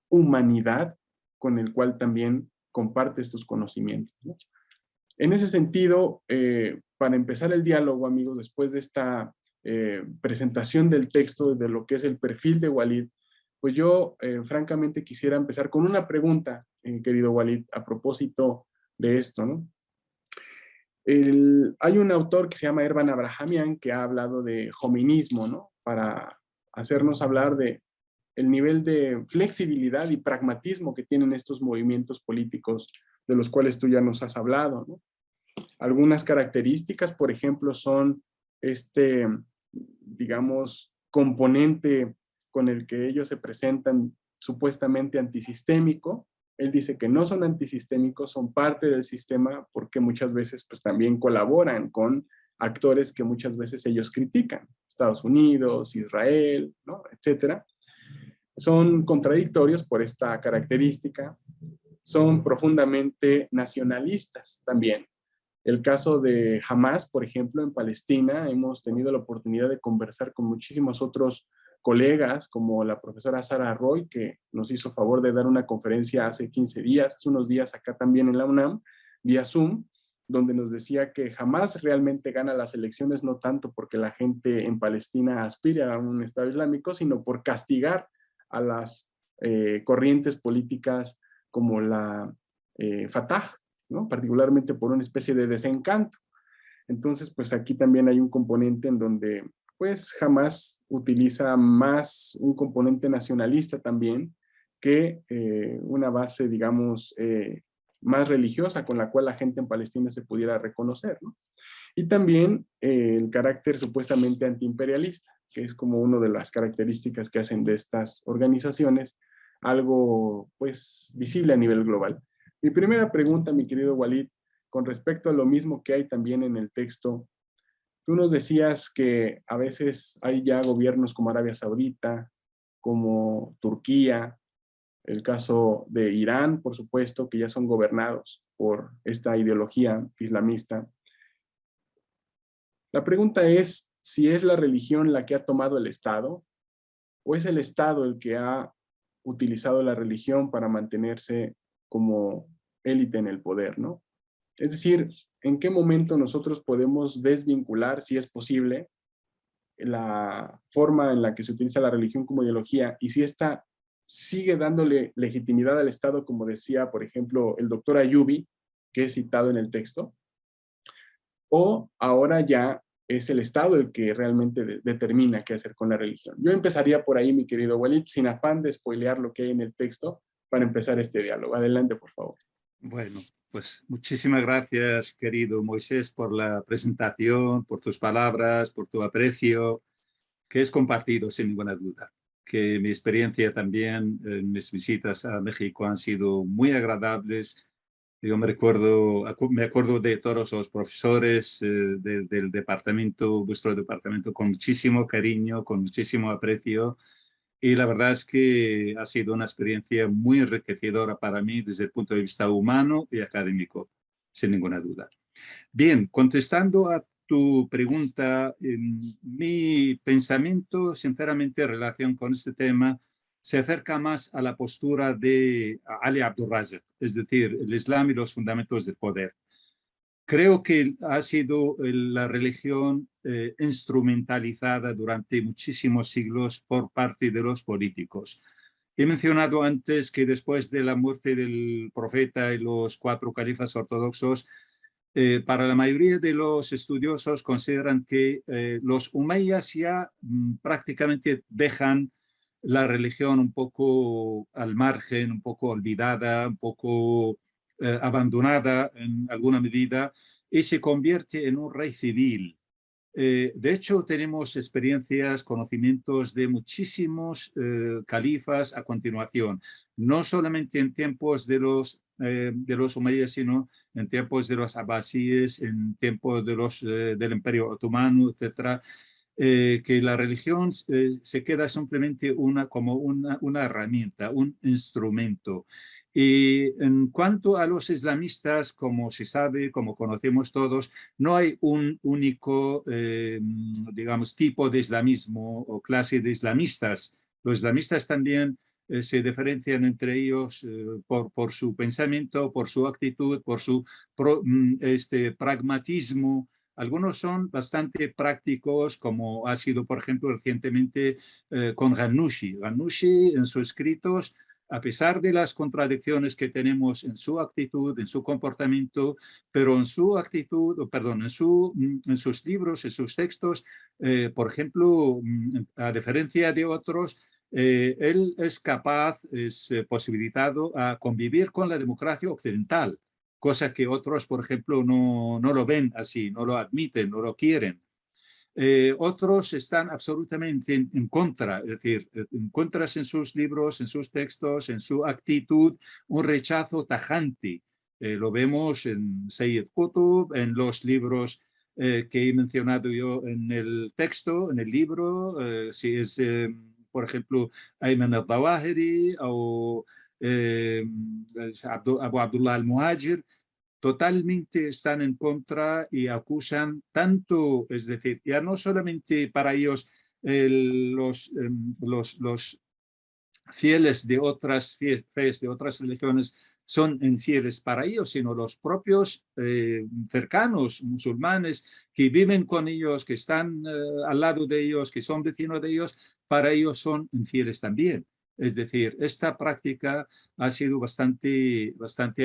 C: humanidad con el cual también comparte estos conocimientos, ¿no? En ese sentido, para empezar el diálogo, amigos, después de esta presentación del texto, de lo que es el perfil de Walid, pues yo francamente quisiera empezar con una pregunta, querido Walid, a propósito de esto, ¿no? Hay un autor que se llama Ervan Abrahamian que ha hablado de hominismo, ¿no? Para hacernos hablar de el nivel de flexibilidad y pragmatismo que tienen estos movimientos políticos de los cuales tú ya nos has hablado, ¿no? Algunas características, por ejemplo, son este, digamos, componente con el que ellos se presentan supuestamente antisistémico. Él dice que no son antisistémicos, son parte del sistema porque muchas veces pues también colaboran con actores que muchas veces ellos critican, Estados Unidos, Israel, ¿no? Etcétera. Son contradictorios por esta característica, son profundamente nacionalistas también. El caso de Hamas, por ejemplo, en Palestina, hemos tenido la oportunidad de conversar con muchísimos otros colegas, como la profesora Sara Roy, que nos hizo favor de dar una conferencia hace 15 días, hace unos días acá también en la UNAM, vía Zoom, donde nos decía que jamás realmente gana las elecciones, no tanto porque la gente en Palestina aspire a un Estado islámico, sino por castigar a las corrientes políticas como la Fatah, ¿no? Particularmente por una especie de desencanto. Entonces, pues aquí también hay un componente en donde, pues, Hamas utiliza más un componente nacionalista también que una base, digamos, más religiosa con la cual la gente en Palestina se pudiera reconocer, ¿no? Y también el carácter supuestamente antiimperialista, que es como una de las características que hacen de estas organizaciones algo, pues, visible a nivel global. Mi primera pregunta, mi querido Walid, con respecto a lo mismo que hay también en el texto, tú nos decías que a veces hay ya gobiernos como Arabia Saudita, como Turquía, el caso de Irán, por supuesto, que ya son gobernados por esta ideología islamista. La pregunta es si es la religión la que ha tomado el Estado o es el Estado el que ha utilizado la religión para mantenerse como élite en el poder, ¿no? Es decir, ¿en qué momento nosotros podemos desvincular, si es posible, la forma en la que se utiliza la religión como ideología y si esta sigue dándole legitimidad al Estado, como decía, por ejemplo, el doctor Ayubi, que es citado en el texto, o ahora ya es el Estado el que realmente determina qué hacer con la religión? Yo empezaría por ahí, mi querido Walid, sin afán de spoilear lo que hay en el texto, para empezar este diálogo. Adelante, por favor.
B: Bueno, pues muchísimas gracias, querido Moisés, por la presentación, por tus palabras, por tu aprecio, que es compartido sin ninguna duda. Que mi experiencia también en mis visitas a México han sido muy agradables. Yo me acuerdo de todos los profesores del departamento, vuestro departamento, con muchísimo cariño, con muchísimo aprecio. Y la verdad es que ha sido una experiencia muy enriquecedora para mí desde el punto de vista humano y académico, sin ninguna duda. Bien, contestando a tu pregunta, mi pensamiento, sinceramente, en relación con este tema, se acerca más a la postura de Ali Abdul-Razak, es decir, el Islam y los fundamentos del poder. Creo que ha sido la religión instrumentalizada durante muchísimos siglos por parte de los políticos. He mencionado antes que después de la muerte del profeta y los 4 califas ortodoxos, para la mayoría de los estudiosos consideran que los umayyas ya prácticamente dejan la religión un poco al margen, un poco olvidada, un poco abandonada en alguna medida, y se convierte en un rey civil. De hecho, tenemos experiencias, conocimientos de muchísimos califas a continuación, no solamente en tiempos de los umayyas, sino en tiempos de los abasíes, en tiempos del Imperio Otomano, etcétera, que la religión se queda simplemente como una herramienta, un instrumento. Y en cuanto a los islamistas, como se sabe, como conocemos todos, no hay un único, digamos, tipo de islamismo o clase de islamistas. Los islamistas también se diferencian entre ellos por su pensamiento, por su actitud, por su pragmatismo. Algunos son bastante prácticos, como ha sido, por ejemplo, recientemente con Ghannouchi. Ghannouchi, en sus escritos, a pesar de las contradicciones que tenemos en su actitud, en su comportamiento, pero en su actitud, perdón, en sus libros, en sus textos, por ejemplo, a diferencia de otros, él es capaz, es posibilitado a convivir con la democracia occidental, cosa que otros, por ejemplo, no lo ven así, no lo admiten, no lo quieren. Otros están absolutamente en contra, es decir, encuentras en sus libros, en sus textos, en su actitud, un rechazo tajante. Lo vemos en Sayyid Qutb, en los libros que he mencionado yo en el texto, en el libro, si es, por ejemplo, Ayman al-Zawahiri o Abu Abdullah al-Muhajir. Totalmente están en contra y acusan tanto, es decir, ya no solamente para ellos los fieles de otras fees, de otras religiones, son infieles para ellos, sino los propios cercanos musulmanes que viven con ellos, que están al lado de ellos, que son vecinos de ellos, para ellos son infieles también. Es decir, esta práctica ha sido bastante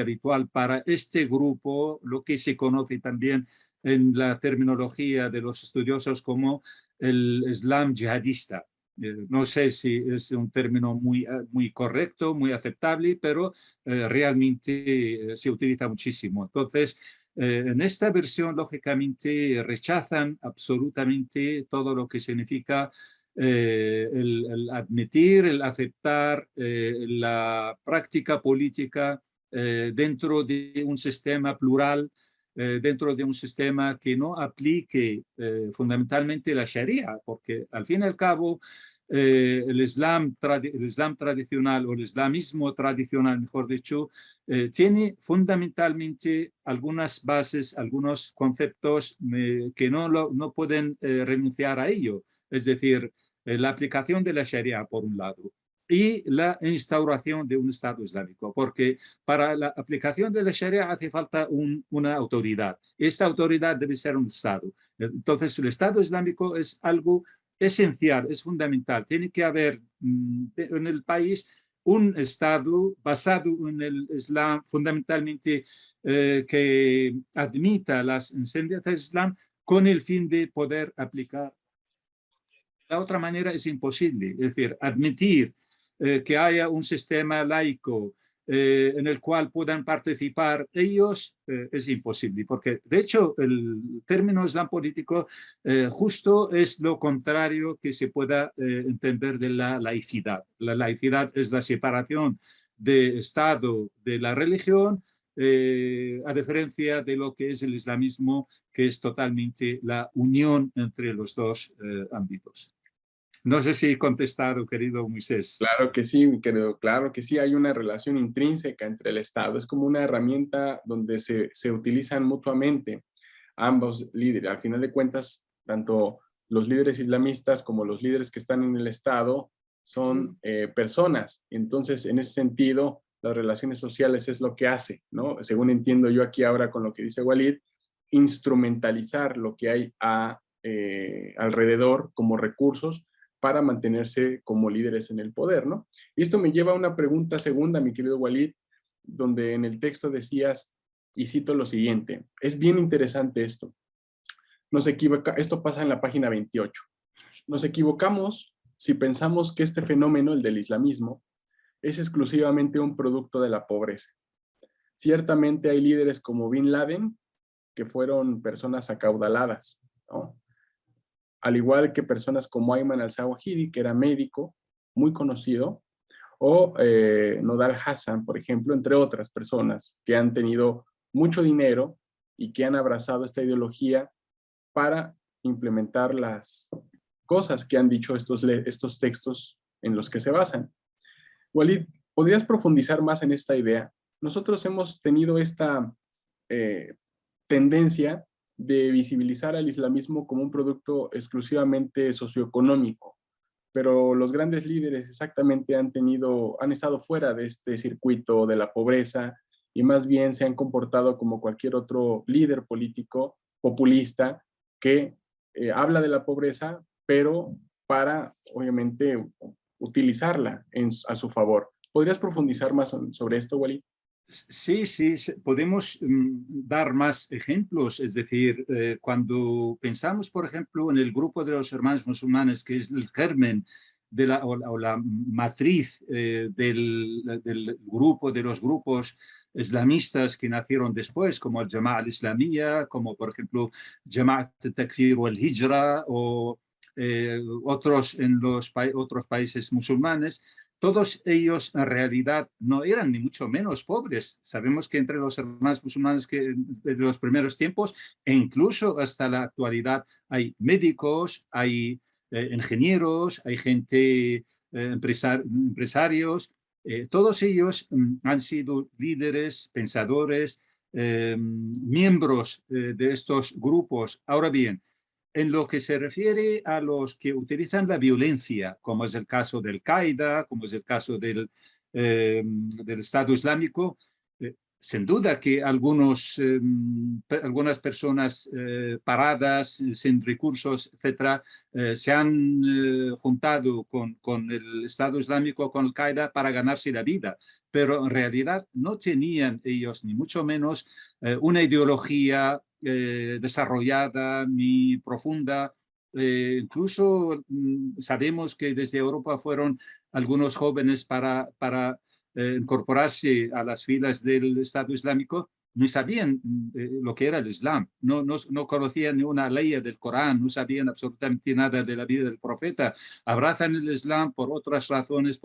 B: habitual para este grupo, lo que se conoce también en la terminología de los estudiosos como el Islam yihadista. No sé si es un término muy correcto, muy aceptable, pero realmente se utiliza muchísimo. Entonces, en esta versión, lógicamente, rechazan absolutamente todo lo que significa el admitir, el aceptar la práctica política dentro de un sistema plural, dentro de un sistema que no aplique fundamentalmente la Sharia, porque al fin y al cabo el Islam tradicional o el islamismo tradicional, mejor dicho, tiene fundamentalmente algunas bases, algunos conceptos que no pueden renunciar a ello. Es decir, la aplicación de la Sharia, por un lado, y la instauración de un Estado islámico, porque para la aplicación de la Sharia hace falta una autoridad. Esta autoridad debe ser un Estado. Entonces, el Estado islámico es algo esencial, es fundamental. Tiene que haber en el país un Estado basado en el Islam, fundamentalmente que admita las enseñanzas del Islam con el fin de poder aplicar. De la otra manera es imposible, es decir, admitir que haya un sistema laico en el cual puedan participar ellos es imposible, porque de hecho el término Islam político justo es lo contrario que se pueda entender de la laicidad. La laicidad es la separación de Estado de la religión, a diferencia de lo que es el islamismo, que es totalmente la unión entre los dos ámbitos. No sé si he contestado, querido Moisés.
C: Claro que sí, mi querido, claro que sí, hay una relación intrínseca entre el Estado, es como una herramienta donde se utilizan mutuamente ambos líderes. Al final de cuentas, tanto los líderes islamistas como los líderes que están en el Estado son personas. Entonces, en ese sentido, las relaciones sociales es lo que hace, ¿no? Según entiendo yo aquí ahora con lo que dice Walid, instrumentalizar lo que hay alrededor como recursos para mantenerse como líderes en el poder, ¿no? Y esto me lleva a una pregunta segunda, mi querido Walid, donde en el texto decías, y cito lo siguiente, es bien interesante esto, esto pasa en la página 28, nos equivocamos si pensamos que este fenómeno, el del islamismo, es exclusivamente un producto de la pobreza. Ciertamente hay líderes como Bin Laden, que fueron personas acaudaladas, ¿no? Al igual que personas como Ayman al-Zawahiri, que era médico, muy conocido, o Nodal Hassan, por ejemplo, entre otras personas que han tenido mucho dinero y que han abrazado esta ideología para implementar las cosas que han dicho estos textos en los que se basan. Walid, ¿podrías profundizar más en esta idea? Nosotros hemos tenido esta tendencia de visibilizar al islamismo como un producto exclusivamente socioeconómico, pero los grandes líderes exactamente han estado fuera de este circuito de la pobreza y más bien se han comportado como cualquier otro líder político populista que habla de la pobreza, pero para, obviamente, utilizarla a su favor. ¿Podrías profundizar más sobre esto, Walid?
B: Sí, podemos dar más ejemplos, es decir, cuando pensamos, por ejemplo, en el grupo de los hermanos musulmanes, que es el germen de o la matriz del grupo, de los grupos islamistas que nacieron después, como el Jama'a al-Islamiyya, como por ejemplo Jama'at al-Takfir o el-Hijra, o otros en otros países musulmanes. Todos ellos en realidad no eran ni mucho menos pobres. Sabemos que entre los hermanos musulmanes de los primeros tiempos e incluso hasta la actualidad hay médicos, hay ingenieros, hay gente, empresarios. Todos ellos han sido líderes, pensadores, miembros de estos grupos. Ahora bien, en lo que se refiere a los que utilizan la violencia, como es el caso del Qaeda, como es el caso del Estado Islámico, sin duda que algunas personas paradas, sin recursos, etcétera, se han juntado con el Estado Islámico, con el Qaeda, para ganarse la vida. Pero en realidad no tenían ellos, ni mucho menos, una ideología desarrollada ni profunda. Incluso sabemos que desde Europa fueron algunos jóvenes para incorporarse a las filas del Estado Islámico, no sabían lo que era el Islam, no conocían ni una ley del Corán, no sabían absolutamente nada de la vida del profeta, abrazan el Islam por otras razones,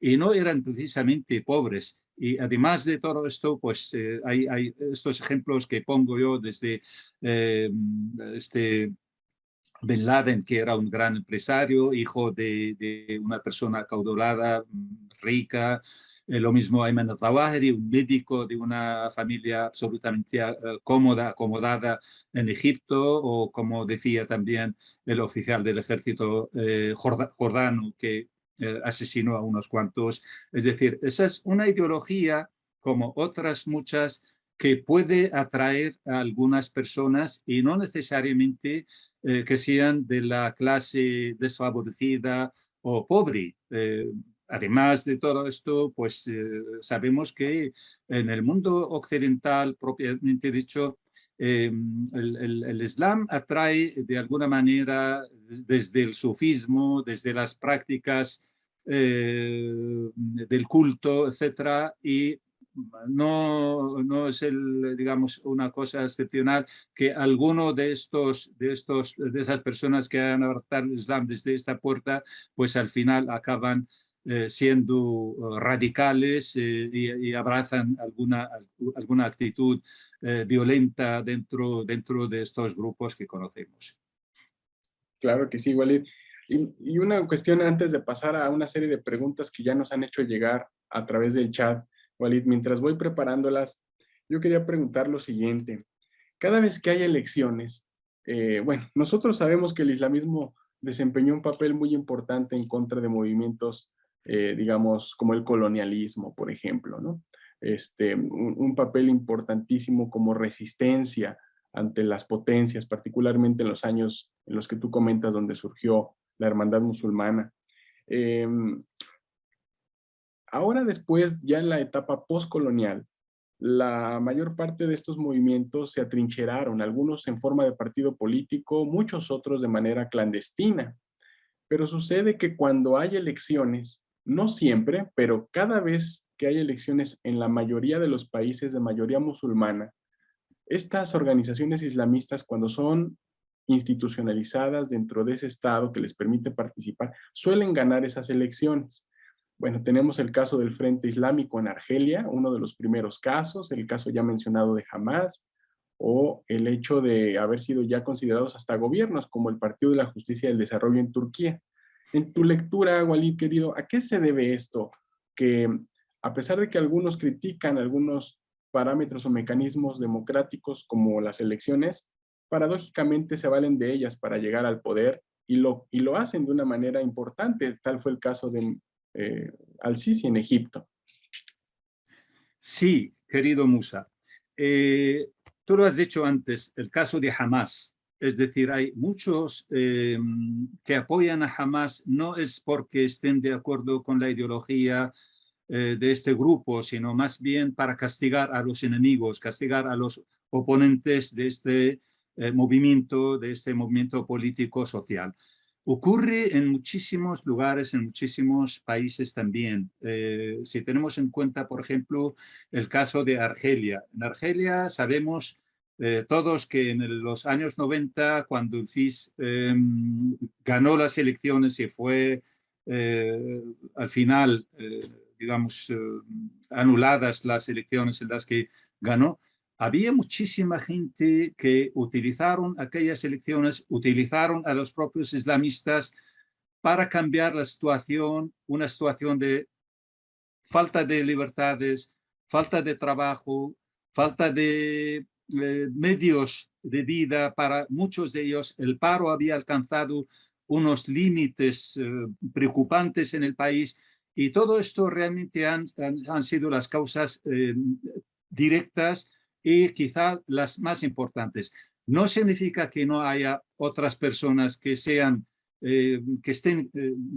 B: y no eran precisamente pobres. Y además de todo esto, pues hay estos ejemplos que pongo yo desde Bin Laden, que era un gran empresario, hijo de una persona acaudalada, rica. Lo mismo Ayman al-Zawahiri, un médico de una familia absolutamente cómoda, acomodada en Egipto, o como decía también el oficial del ejército jordano que asesinó a unos cuantos. Es decir, esa es una ideología, como otras muchas, que puede atraer a algunas personas y no necesariamente que sean de la clase desfavorecida o pobre. Además de todo esto, pues sabemos que en el mundo occidental, propiamente dicho, el Islam atrae de alguna manera desde el sufismo, desde las prácticas del culto, etcétera, y no es digamos, una cosa excepcional que alguno de esas personas que han abrazado el Islam desde esta puerta, pues al final acaban siendo radicales y abrazan alguna actitud violenta dentro de estos grupos que conocemos.
C: Claro que sí, Walid. Y una cuestión antes de pasar a una serie de preguntas que ya nos han hecho llegar a través del chat, Walid, mientras voy preparándolas, yo quería preguntar lo siguiente. Cada vez que hay elecciones, bueno, nosotros sabemos que el islamismo desempeñó un papel muy importante en contra de movimientos, digamos, como el colonialismo, por ejemplo, ¿no? Un papel importantísimo como resistencia ante las potencias, particularmente en los años en los que tú comentas donde surgió la hermandad musulmana. Eh, Ahora después, ya en la etapa postcolonial, la mayor parte de estos movimientos se atrincheraron, algunos en forma de partido político, muchos otros de manera clandestina. Pero sucede que cuando hay elecciones, no siempre, pero cada vez que hay elecciones en la mayoría de los países de mayoría musulmana, estas organizaciones islamistas, cuando son institucionalizadas dentro de ese Estado que les permite participar, suelen ganar esas elecciones. Bueno, tenemos el caso del Frente Islámico en Argelia, uno de los primeros casos, el caso ya mencionado de Hamas, o el hecho de haber sido ya considerados hasta gobiernos, como el Partido de la Justicia y el Desarrollo en Turquía. En tu lectura, Walid, querido, ¿a qué se debe esto? Que a pesar de que algunos critican algunos parámetros o mecanismos democráticos como las elecciones, paradójicamente se valen de ellas para llegar al poder y lo hacen de una manera importante. Tal fue el caso de Al-Sisi en Egipto.
B: Sí, querido Musa. Tú lo has dicho antes, el caso de Hamas. Es decir, hay muchos que apoyan a Hamas, no es porque estén de acuerdo con la ideología de este grupo, sino más bien para castigar a los enemigos, castigar a los oponentes de este movimiento político social. Ocurre en muchísimos lugares, en muchísimos países también. Si tenemos en cuenta, por ejemplo, el caso de Argelia. En Argelia sabemos todos que en los años 90, cuando el FIS ganó las elecciones y fue al final, digamos, anuladas las elecciones en las que ganó, había muchísima gente que utilizaron aquellas elecciones, utilizaron a los propios islamistas para cambiar la situación, una situación de falta de libertades, falta de trabajo, falta de medios de vida para muchos de ellos. El paro había alcanzado unos límites preocupantes en el país y todo esto realmente han sido las causas directas y quizá las más importantes. No significa que no haya otras personas que estén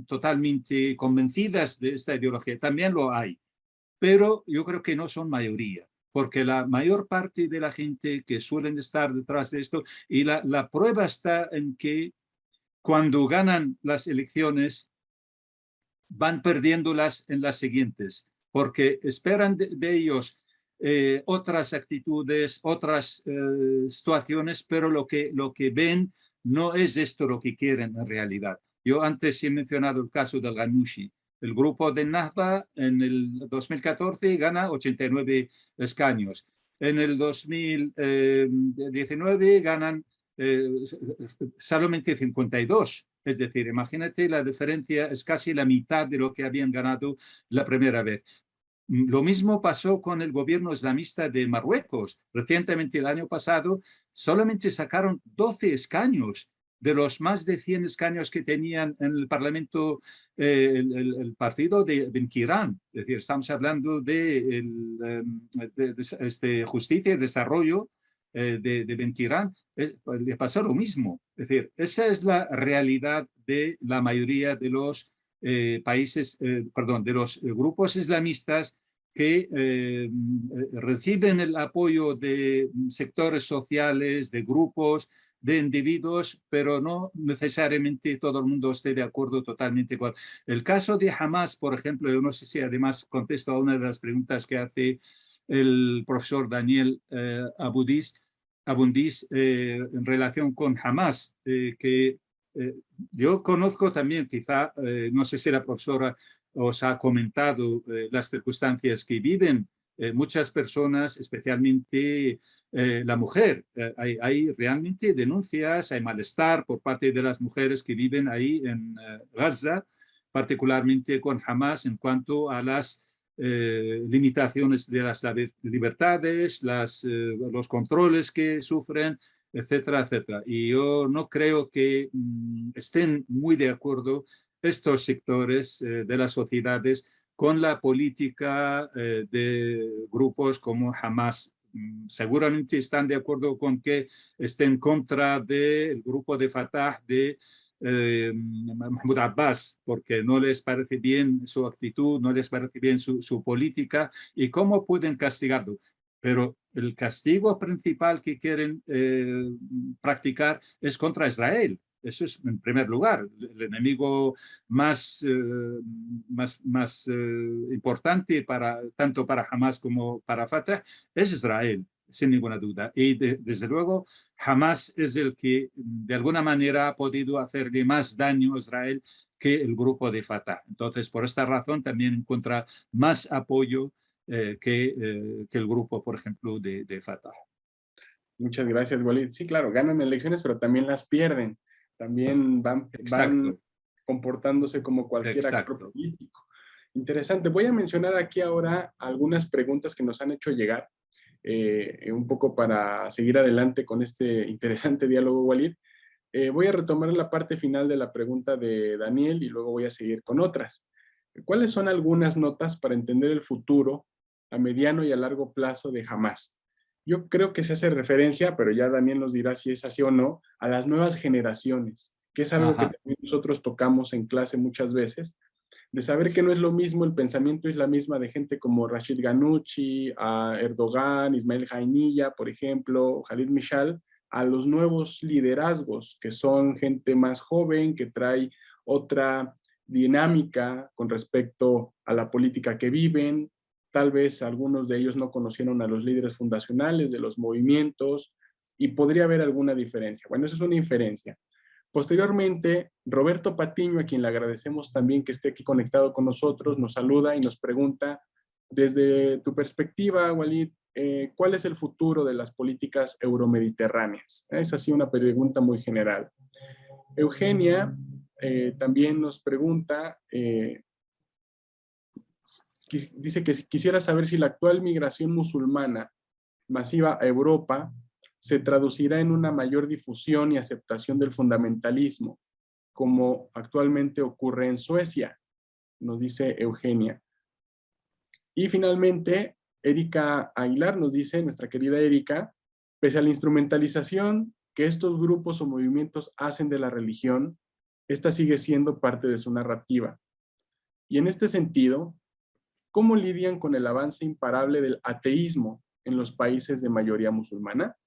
B: totalmente convencidas de esta ideología. También lo hay, pero yo creo que no son mayoría, porque la mayor parte de la gente que suelen estar detrás de esto, y la prueba está en que cuando ganan las elecciones, van perdiéndolas en las siguientes, porque esperan de ellos otras actitudes, otras situaciones, pero lo que ven no es esto lo que quieren en realidad. Yo antes he mencionado el caso del Ghanouchi. El grupo de Nahda en el 2014 gana 89 escaños. En el 2019 ganan solamente 52. Es decir, imagínate, la diferencia es casi la mitad de lo que habían ganado la primera vez. Lo mismo pasó con el gobierno islamista de Marruecos. Recientemente, el año pasado, solamente sacaron 12 escaños de los más de 100 escaños que tenían en el Parlamento el partido de Benquirán. Es decir, estamos hablando de Justicia y Desarrollo de Benquirán. Le pasó lo mismo. Es decir, esa es la realidad de la mayoría de los países, perdón, de los grupos islamistas que reciben el apoyo de sectores sociales, de grupos, de individuos, pero no necesariamente todo el mundo esté de acuerdo totalmente con. El caso de Hamas, por ejemplo, yo no sé si además contesto a una de las preguntas que hace el profesor Daniel Abundis en relación con Hamas, que yo conozco también, quizá, no sé si la profesora os ha comentado las circunstancias que viven muchas personas, especialmente la mujer. Hay realmente denuncias, hay malestar por parte de las mujeres que viven ahí en Gaza, particularmente con Hamas en cuanto a las limitaciones de las libertades, los controles que sufren, etcétera, etcétera. Y yo no creo que estén muy de acuerdo estos sectores de las sociedades con la política de grupos como Hamas. Seguramente están de acuerdo con que estén en contra del grupo de Fatah de Mahmoud Abbas, porque no les parece bien su actitud, no les parece bien su política y cómo pueden castigarlo. Pero el castigo principal que quieren practicar es contra Israel. Eso es en primer lugar. El enemigo más importante tanto para Hamas como para Fatah es Israel, sin ninguna duda. Y desde luego, Hamas es el que de alguna manera ha podido hacerle más daño a Israel que el grupo de Fatah. Entonces, por esta razón, también encuentra más apoyo que el grupo, por ejemplo, de Fatah.
C: Muchas gracias, Walid. Sí, claro, ganan elecciones, pero también las pierden. También van comportándose como cualquier actor político. Interesante. Voy a mencionar aquí ahora algunas preguntas que nos han hecho llegar, un poco para seguir adelante con este interesante diálogo, Walid. Voy a retomar la parte final de la pregunta de Daniel y luego voy a seguir con otras. ¿Cuáles son algunas notas para entender el futuro a mediano y a largo plazo de Hamas? Yo creo que se hace referencia, pero ya Daniel nos dirá si es así o no, a las nuevas generaciones, que es algo que también nosotros tocamos en clase muchas veces, de saber que no es lo mismo el pensamiento islamista de gente como Rashid Ghannouchi, a Erdogan, Ismail Haniyeh, por ejemplo, Khalid Mishal, a los nuevos liderazgos, que son gente más joven, que trae otra dinámica con respecto a la política que viven. Tal vez algunos de ellos no conocieron a los líderes fundacionales de los movimientos y podría haber alguna diferencia. Bueno, eso es una inferencia. Posteriormente, Roberto Patiño, a quien le agradecemos también que esté aquí conectado con nosotros, nos saluda y nos pregunta, desde tu perspectiva, Walid, ¿cuál es el futuro de las políticas euromediterráneas? Es así una pregunta muy general. Eugenia también nos pregunta, dice que quisiera saber si la actual migración musulmana masiva a Europa se traducirá en una mayor difusión y aceptación del fundamentalismo, como actualmente ocurre en Suecia, nos dice Eugenia. Y finalmente, Erika Aguilar nos dice, nuestra querida Erika, pese a la instrumentalización que estos grupos o movimientos hacen de la religión, esta sigue siendo parte de su narrativa. Y en este sentido, ¿cómo lidian con el avance imparable del ateísmo en los países de mayoría musulmana?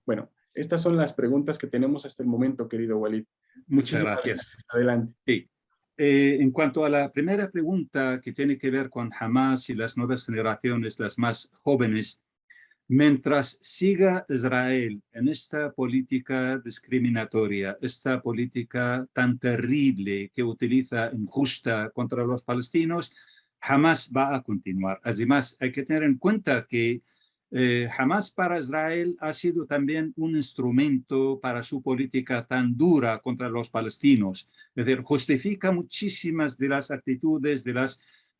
C: Bueno, estas son las preguntas que tenemos hasta el momento, querido Walid.
B: Muchas gracias.
C: Adelante.
B: Sí. En cuanto a la primera pregunta que tiene que ver con Hamas y las nuevas generaciones, las más jóvenes, mientras siga Israel en esta política discriminatoria, esta política tan terrible que utiliza injusta contra los palestinos, Hamas va a continuar. Además, hay que tener en cuenta que Hamas para Israel ha sido también un instrumento para su política tan dura contra los palestinos. Es decir, justifica muchísimas de las actitudes, de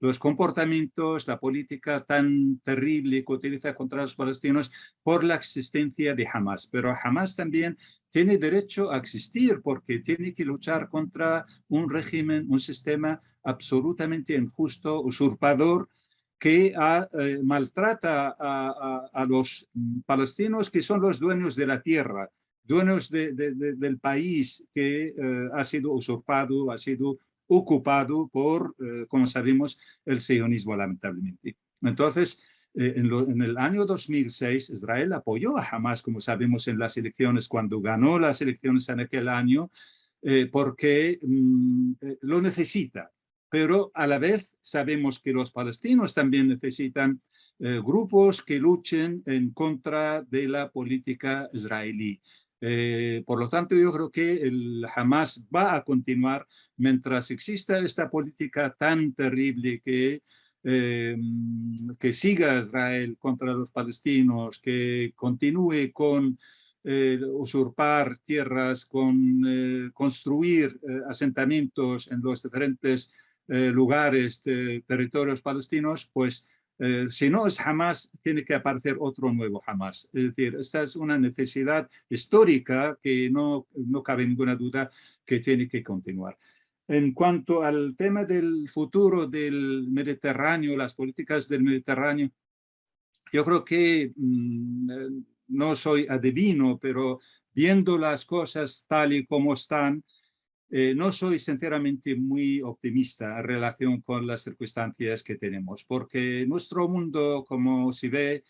B: los comportamientos, la política tan terrible que utiliza contra los palestinos por la existencia de Hamas. Pero Hamas también tiene derecho a existir porque tiene que luchar contra un régimen, un sistema absolutamente injusto, usurpador, que maltrata a los palestinos, que son los dueños de la tierra, dueños del país que ha sido usurpado, ha sido ocupado por, como sabemos, el sionismo, lamentablemente. Entonces, en el año 2006, Israel apoyó a Hamas, como sabemos, en las elecciones, cuando ganó las elecciones en aquel año, porque lo necesita. Pero a la vez sabemos que los palestinos también necesitan grupos que luchen en contra de la política israelí. Por lo tanto, yo creo que el Hamas va a continuar mientras exista esta política tan terrible que siga Israel contra los palestinos, que continúe con usurpar tierras, con construir asentamientos en los diferentes lugares, territorios palestinos, pues si no es Hamas, tiene que aparecer otro nuevo Hamas. Es decir, esta es una necesidad histórica que no cabe ninguna duda que tiene que continuar. En cuanto al tema del futuro del Mediterráneo, las políticas del Mediterráneo, yo creo que no soy adivino, pero viendo las cosas tal y como están, no soy sinceramente muy optimista en relación con las circunstancias que tenemos, porque nuestro mundo, como se ve,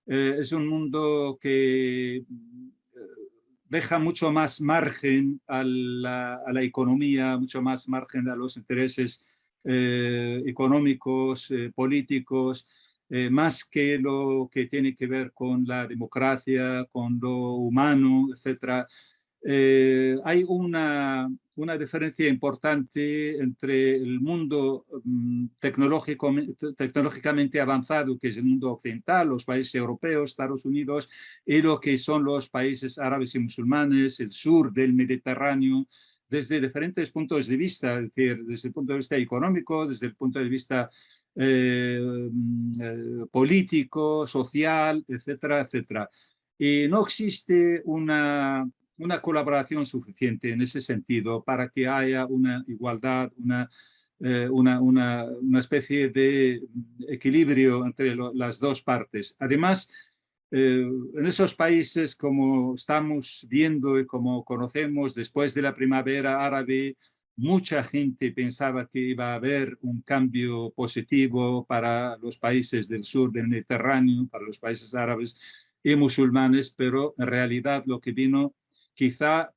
B: es un mundo que deja mucho más margen a la economía, mucho más margen a los intereses económicos, políticos, más que lo que tiene que ver con la democracia, con lo humano, etc. Hay una diferencia importante entre el mundo tecnológicamente avanzado, que es el mundo occidental, los países europeos, Estados Unidos, y lo que son los países árabes y musulmanes, el sur del Mediterráneo, desde diferentes puntos de vista, es decir, desde el punto de vista económico, desde el punto de vista político, social, etcétera, etcétera. Y no existe una colaboración suficiente en ese sentido para que haya una igualdad, una especie de equilibrio entre las dos partes. Además, en esos países, como estamos viendo y como conocemos, después de la primavera árabe, mucha gente pensaba que iba a haber un cambio positivo para los países del sur del Mediterráneo, para los países árabes y musulmanes, pero en realidad lo que vino quizá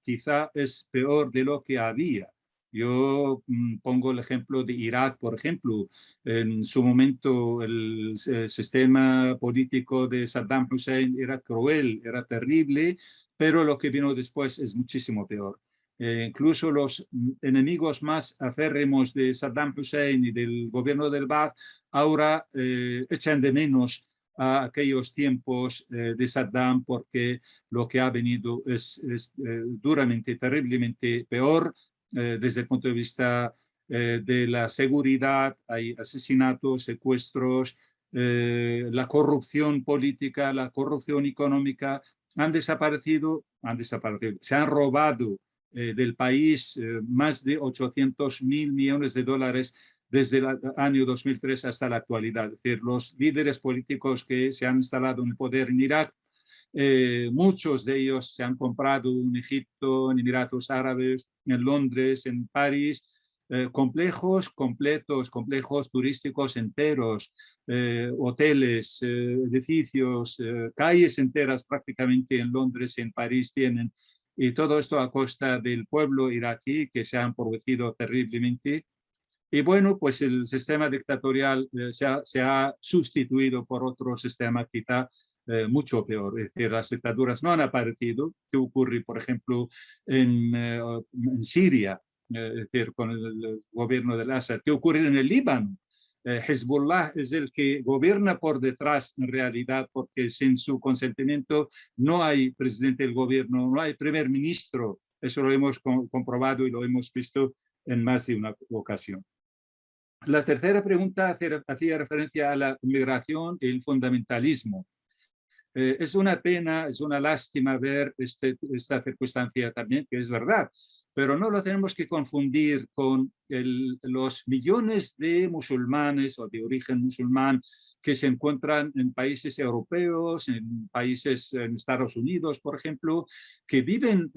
B: es peor de lo que había. Yo pongo el ejemplo de Irak, por ejemplo. En su momento el sistema político de Saddam Hussein era cruel, era terrible, pero lo que vino después es muchísimo peor. Incluso los enemigos más acérrimos de Saddam Hussein y del gobierno del Ba'ath ahora echan de menos a aquellos tiempos de Saddam, porque lo que ha venido es duramente, terriblemente peor desde el punto de vista de la seguridad. Hay asesinatos, secuestros, la corrupción política, la corrupción económica han desaparecido, se han robado del país más de 800.000 millones de dólares desde el año 2003 hasta la actualidad. Es decir, los líderes políticos que se han instalado en el poder en Irak, muchos de ellos se han comprado en Egipto, en Emiratos Árabes, en Londres, en París, complejos turísticos enteros, hoteles, edificios, calles enteras prácticamente en Londres y en París tienen. Y todo esto a costa del pueblo iraquí, que se ha empobrecido terriblemente. Y bueno, pues el sistema dictatorial se ha sustituido por otro sistema quizá mucho peor. Es decir, las dictaduras no han aparecido. ¿Qué ocurre, por ejemplo, en Siria? Es decir, con el gobierno del Assad. ¿Qué ocurre en el Líbano? Hezbollah es el que gobierna por detrás en realidad, porque sin su consentimiento no hay presidente del gobierno, no hay primer ministro. Eso lo hemos comprobado y lo hemos visto en más de una ocasión. La tercera pregunta hacía referencia a la migración y el fundamentalismo. Es una pena, es una lástima ver esta circunstancia también, que es verdad, pero no lo tenemos que confundir con los millones de musulmanes o de origen musulmán que se encuentran en países europeos, en países en Estados Unidos, por ejemplo, que viven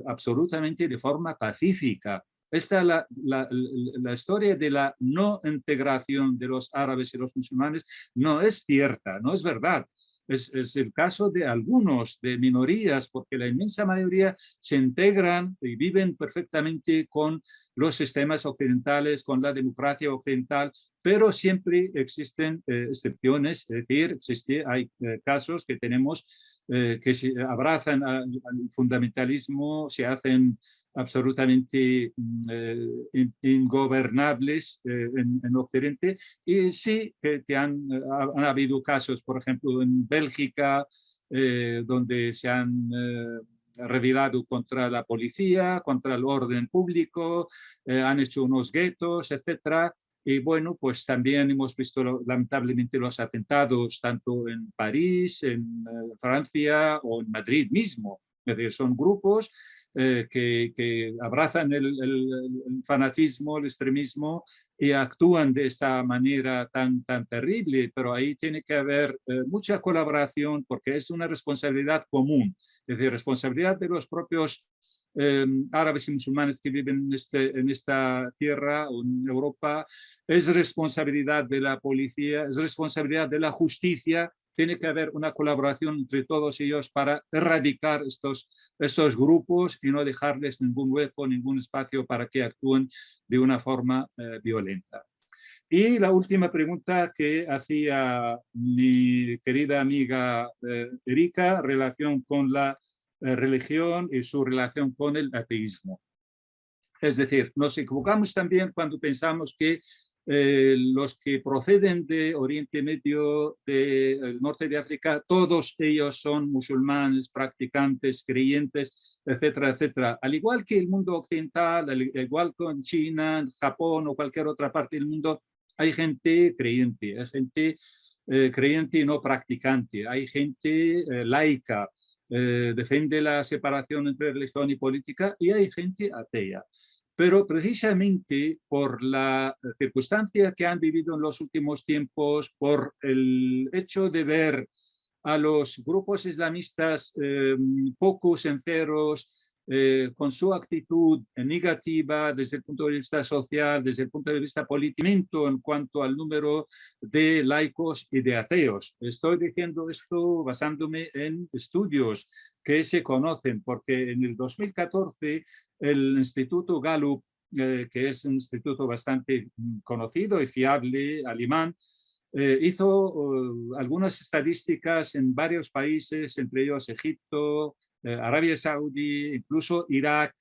B: absolutamente de forma pacífica. Esta es la historia de la no integración de los árabes y los musulmanes no es cierta, no es verdad. Es el caso de algunos, de minorías, porque la inmensa mayoría se integran y viven perfectamente con los sistemas occidentales, con la democracia occidental, pero siempre existen excepciones, es decir, hay casos que tenemos que se abrazan al fundamentalismo, se hacen absolutamente ingobernables en Occidente, y sí que han habido casos, por ejemplo, en Bélgica, donde se han rebelado contra la policía, contra el orden público, han hecho unos guetos, etcétera. Y bueno, pues también hemos visto lamentablemente los atentados tanto en París, en Francia o en Madrid mismo. Es decir, son grupos que abrazan el fanatismo, el extremismo y actúan de esta manera tan terrible, pero ahí tiene que haber mucha colaboración porque es una responsabilidad común, es decir, responsabilidad de los propios árabes y musulmanes que viven en esta tierra o en Europa, es responsabilidad de la policía, es responsabilidad de la justicia. Tiene que haber una colaboración entre todos ellos para erradicar estos grupos y no dejarles ningún hueco, ningún espacio para que actúen de una forma violenta. Y la última pregunta que hacía mi querida amiga Erika, relación con la religión y su relación con el ateísmo. Es decir, nos equivocamos también cuando pensamos que los que proceden de Oriente Medio, del norte de África, todos ellos son musulmanes, practicantes, creyentes, etcétera, etcétera. Al igual que el mundo occidental, al igual que en China, en Japón o cualquier otra parte del mundo, hay gente creyente, hay gente creyente y no practicante, hay gente laica, defiende la separación entre religión y política, y hay gente atea. Pero precisamente por la circunstancia que han vivido en los últimos tiempos, por el hecho de ver a los grupos islamistas poco sinceros, con su actitud negativa desde el punto de vista social, desde el punto de vista político, en cuanto al número de laicos y de ateos. Estoy diciendo esto basándome en estudios que se conocen, porque en el 2014 el Instituto Gallup, que es un instituto bastante conocido y fiable, alemán, hizo algunas estadísticas en varios países, entre ellos Egipto, Arabia Saudí, incluso Irak,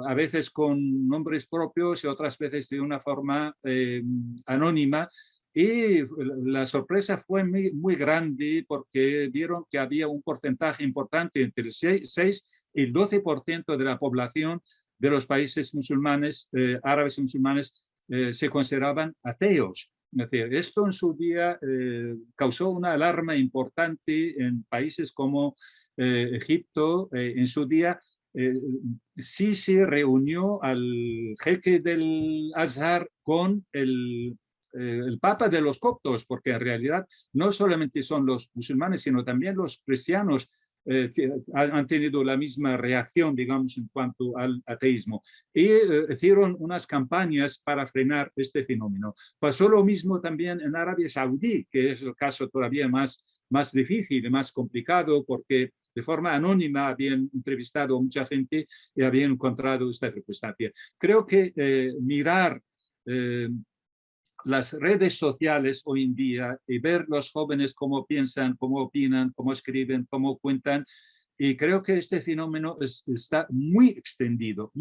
B: a veces con nombres propios y otras veces de una forma anónima. Y la sorpresa fue muy grande porque vieron que había un porcentaje importante, entre el 6 y el 12% de la población de los países musulmanes, árabes y musulmanes, se consideraban ateos. Es decir, esto en su día causó una alarma importante en países como Egipto. En su día sí se reunió al jeque del Azhar con el Papa de los coptos, porque en realidad no solamente son los musulmanes, sino también los cristianos han tenido la misma reacción, digamos, en cuanto al ateísmo. Y hicieron unas campañas para frenar este fenómeno. Pasó lo mismo también en Arabia Saudí, que es el caso todavía más difícil y más complicado, porque de forma anónima habían entrevistado a mucha gente y habían encontrado esta circunstancia. Creo que mirar las redes sociales hoy en día y ver los jóvenes cómo piensan, cómo opinan, cómo escriben, cómo cuentan, Y creo que este fenómeno está muy extendido,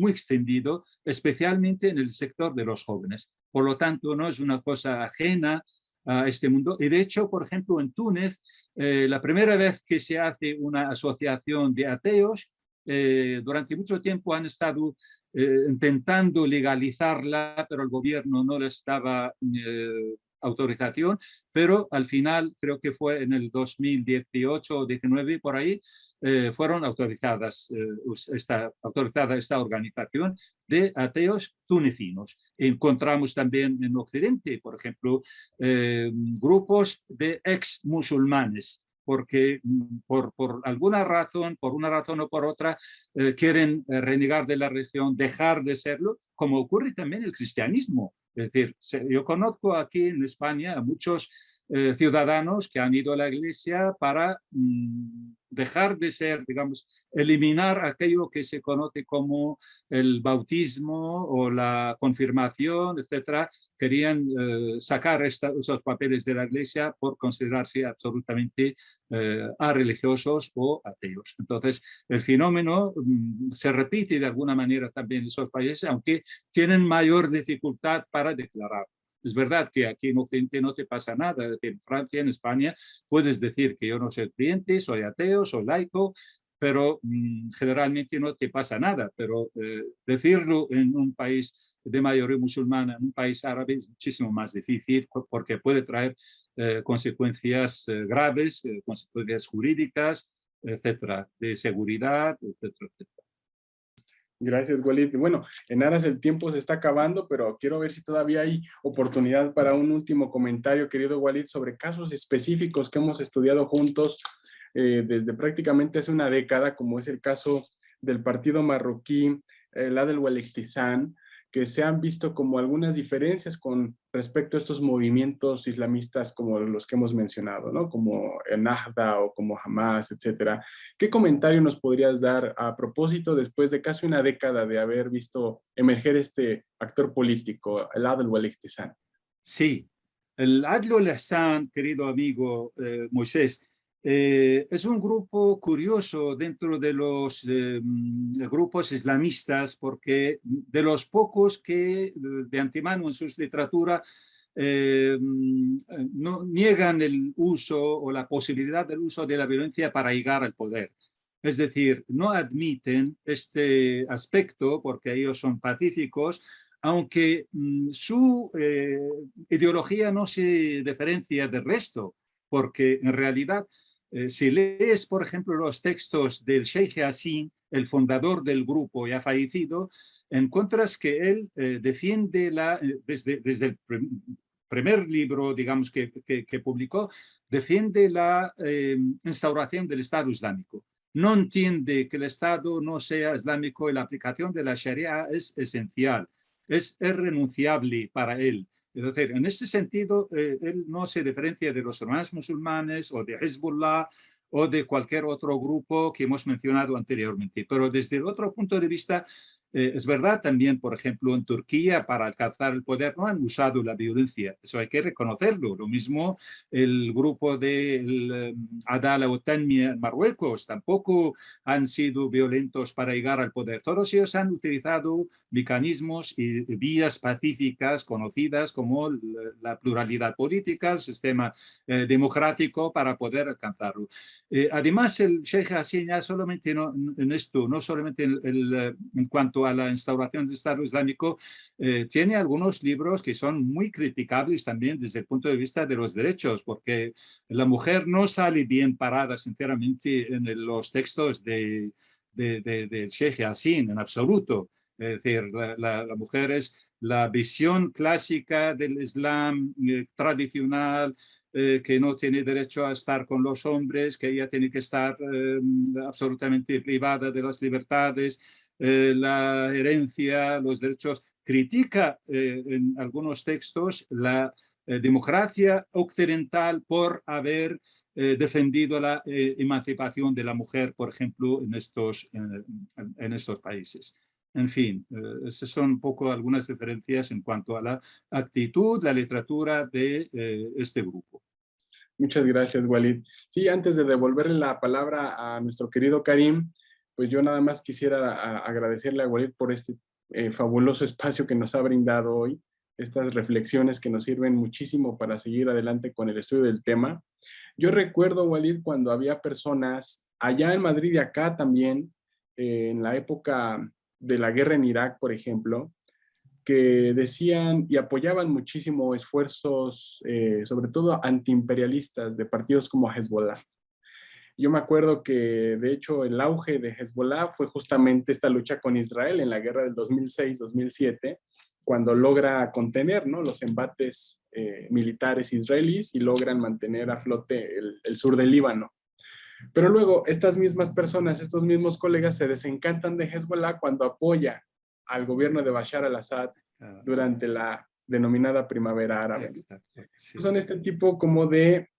B: especialmente en el sector de los jóvenes. Por lo tanto, no es una cosa ajena a este mundo. Y de hecho, por ejemplo, en Túnez, la primera vez que se hace una asociación de ateos, durante mucho tiempo han estado intentando legalizarla, pero el gobierno no les daba autorización, pero al final, creo que fue en el 2018 o 19 por ahí, fueron autorizadas, autorizada esta organización de ateos tunecinos. Encontramos también en Occidente, por ejemplo, grupos de ex musulmanes, porque por alguna razón, por una razón o por otra, quieren renegar de la religión, dejar de serlo, como ocurre también en el cristianismo. Es decir, yo conozco aquí en España a muchos ciudadanos que han ido a la iglesia para dejar de ser, digamos, eliminar aquello que se conoce como el bautismo o la confirmación, etcétera. Querían sacar esos papeles de la iglesia por considerarse absolutamente religiosos o ateos. Entonces, el fenómeno se repite de alguna manera también en esos países, aunque tienen mayor dificultad para declarar. Es verdad que aquí en Occidente no te pasa nada. Es decir, en Francia, en España, puedes decir que yo no soy creyente, soy ateo, soy laico, pero generalmente no te pasa nada. Pero decirlo en un país de mayoría musulmana, en un país árabe, es muchísimo más difícil porque puede traer consecuencias graves, consecuencias jurídicas, etcétera, de seguridad, etcétera, etcétera.
C: Gracias, Walid. Bueno, en aras el tiempo se está acabando, pero quiero ver si todavía hay oportunidad para un último comentario, querido Walid, sobre casos específicos que hemos estudiado juntos desde prácticamente hace una década, como es el caso del partido marroquí, la del Walektizán, que se han visto como algunas diferencias con respecto a estos movimientos islamistas como los que hemos mencionado, ¿no? Como el Nahda o como Hamas, etcétera. ¿Qué comentario nos podrías dar a propósito después de casi una década de haber visto emerger este actor político, el Adl Walektizán?
B: Sí, el Adl al-Ihsan, querido amigo Moisés, es un grupo curioso dentro de los grupos islamistas porque de los pocos que de antemano en su literatura no niegan el uso o la posibilidad del uso de la violencia para llegar al poder. Es decir, no admiten este aspecto porque ellos son pacíficos, aunque su ideología no se diferencia del resto, porque en realidad si lees, por ejemplo, los textos del Sheikh Hassin, el fundador del grupo ya fallecido, encuentras que él defiende desde el primer libro, digamos, que publicó, defiende la instauración del Estado Islámico. No entiende que el Estado no sea islámico y la aplicación de la Sharia es esencial, es irrenunciable para él. Es decir, en ese sentido, él no se diferencia de los hermanos musulmanes o de Hezbollah o de cualquier otro grupo que hemos mencionado anteriormente. Pero desde el otro punto de vista, es verdad también, por ejemplo, en Turquía, para alcanzar el poder no han usado la violencia. Eso hay que reconocerlo. Lo mismo el grupo del Adala o Tanmia en Marruecos tampoco han sido violentos para llegar al poder. Todos ellos han utilizado mecanismos y vías pacíficas conocidas como la pluralidad política, el sistema democrático para poder alcanzarlo. Además, el Sheikh Hassin ya solamente en esto, no solamente en cuanto a la instauración del Estado Islámico, tiene algunos libros que son muy criticables también desde el punto de vista de los derechos, porque la mujer no sale bien parada, sinceramente, en los textos del Sheikh Hassin, en absoluto. Es decir, la mujer es la visión clásica del Islam tradicional, que no tiene derecho a estar con los hombres, que ella tiene que estar absolutamente privada de las libertades, la herencia, los derechos. Critica en algunos textos la democracia occidental por haber defendido la emancipación de la mujer, por ejemplo, en estos países. En fin, esas son un poco algunas diferencias en cuanto a la actitud, la literatura de este grupo.
C: Muchas gracias, Walid. Sí, antes de devolverle la palabra a nuestro querido Karim, pues yo nada más quisiera agradecerle a Walid por este fabuloso espacio que nos ha brindado hoy, estas reflexiones que nos sirven muchísimo para seguir adelante con el estudio del tema. Yo recuerdo, Walid, cuando había personas allá en Madrid y acá también, en la época de la guerra en Irak, por ejemplo, que decían y apoyaban muchísimo esfuerzos, sobre todo antiimperialistas de partidos como Hezbollah. Yo me acuerdo que, de hecho, el auge de Hezbollah fue justamente esta lucha con Israel en la guerra del 2006-2007, cuando logra contener, ¿no?, los embates militares israelíes y logran mantener a flote el sur del Líbano. Pero luego estas mismas personas, estos mismos colegas se desencantan de Hezbollah cuando apoya al gobierno de Bashar al-Assad durante la denominada primavera árabe.
B: Sí.
C: Son este tipo como de,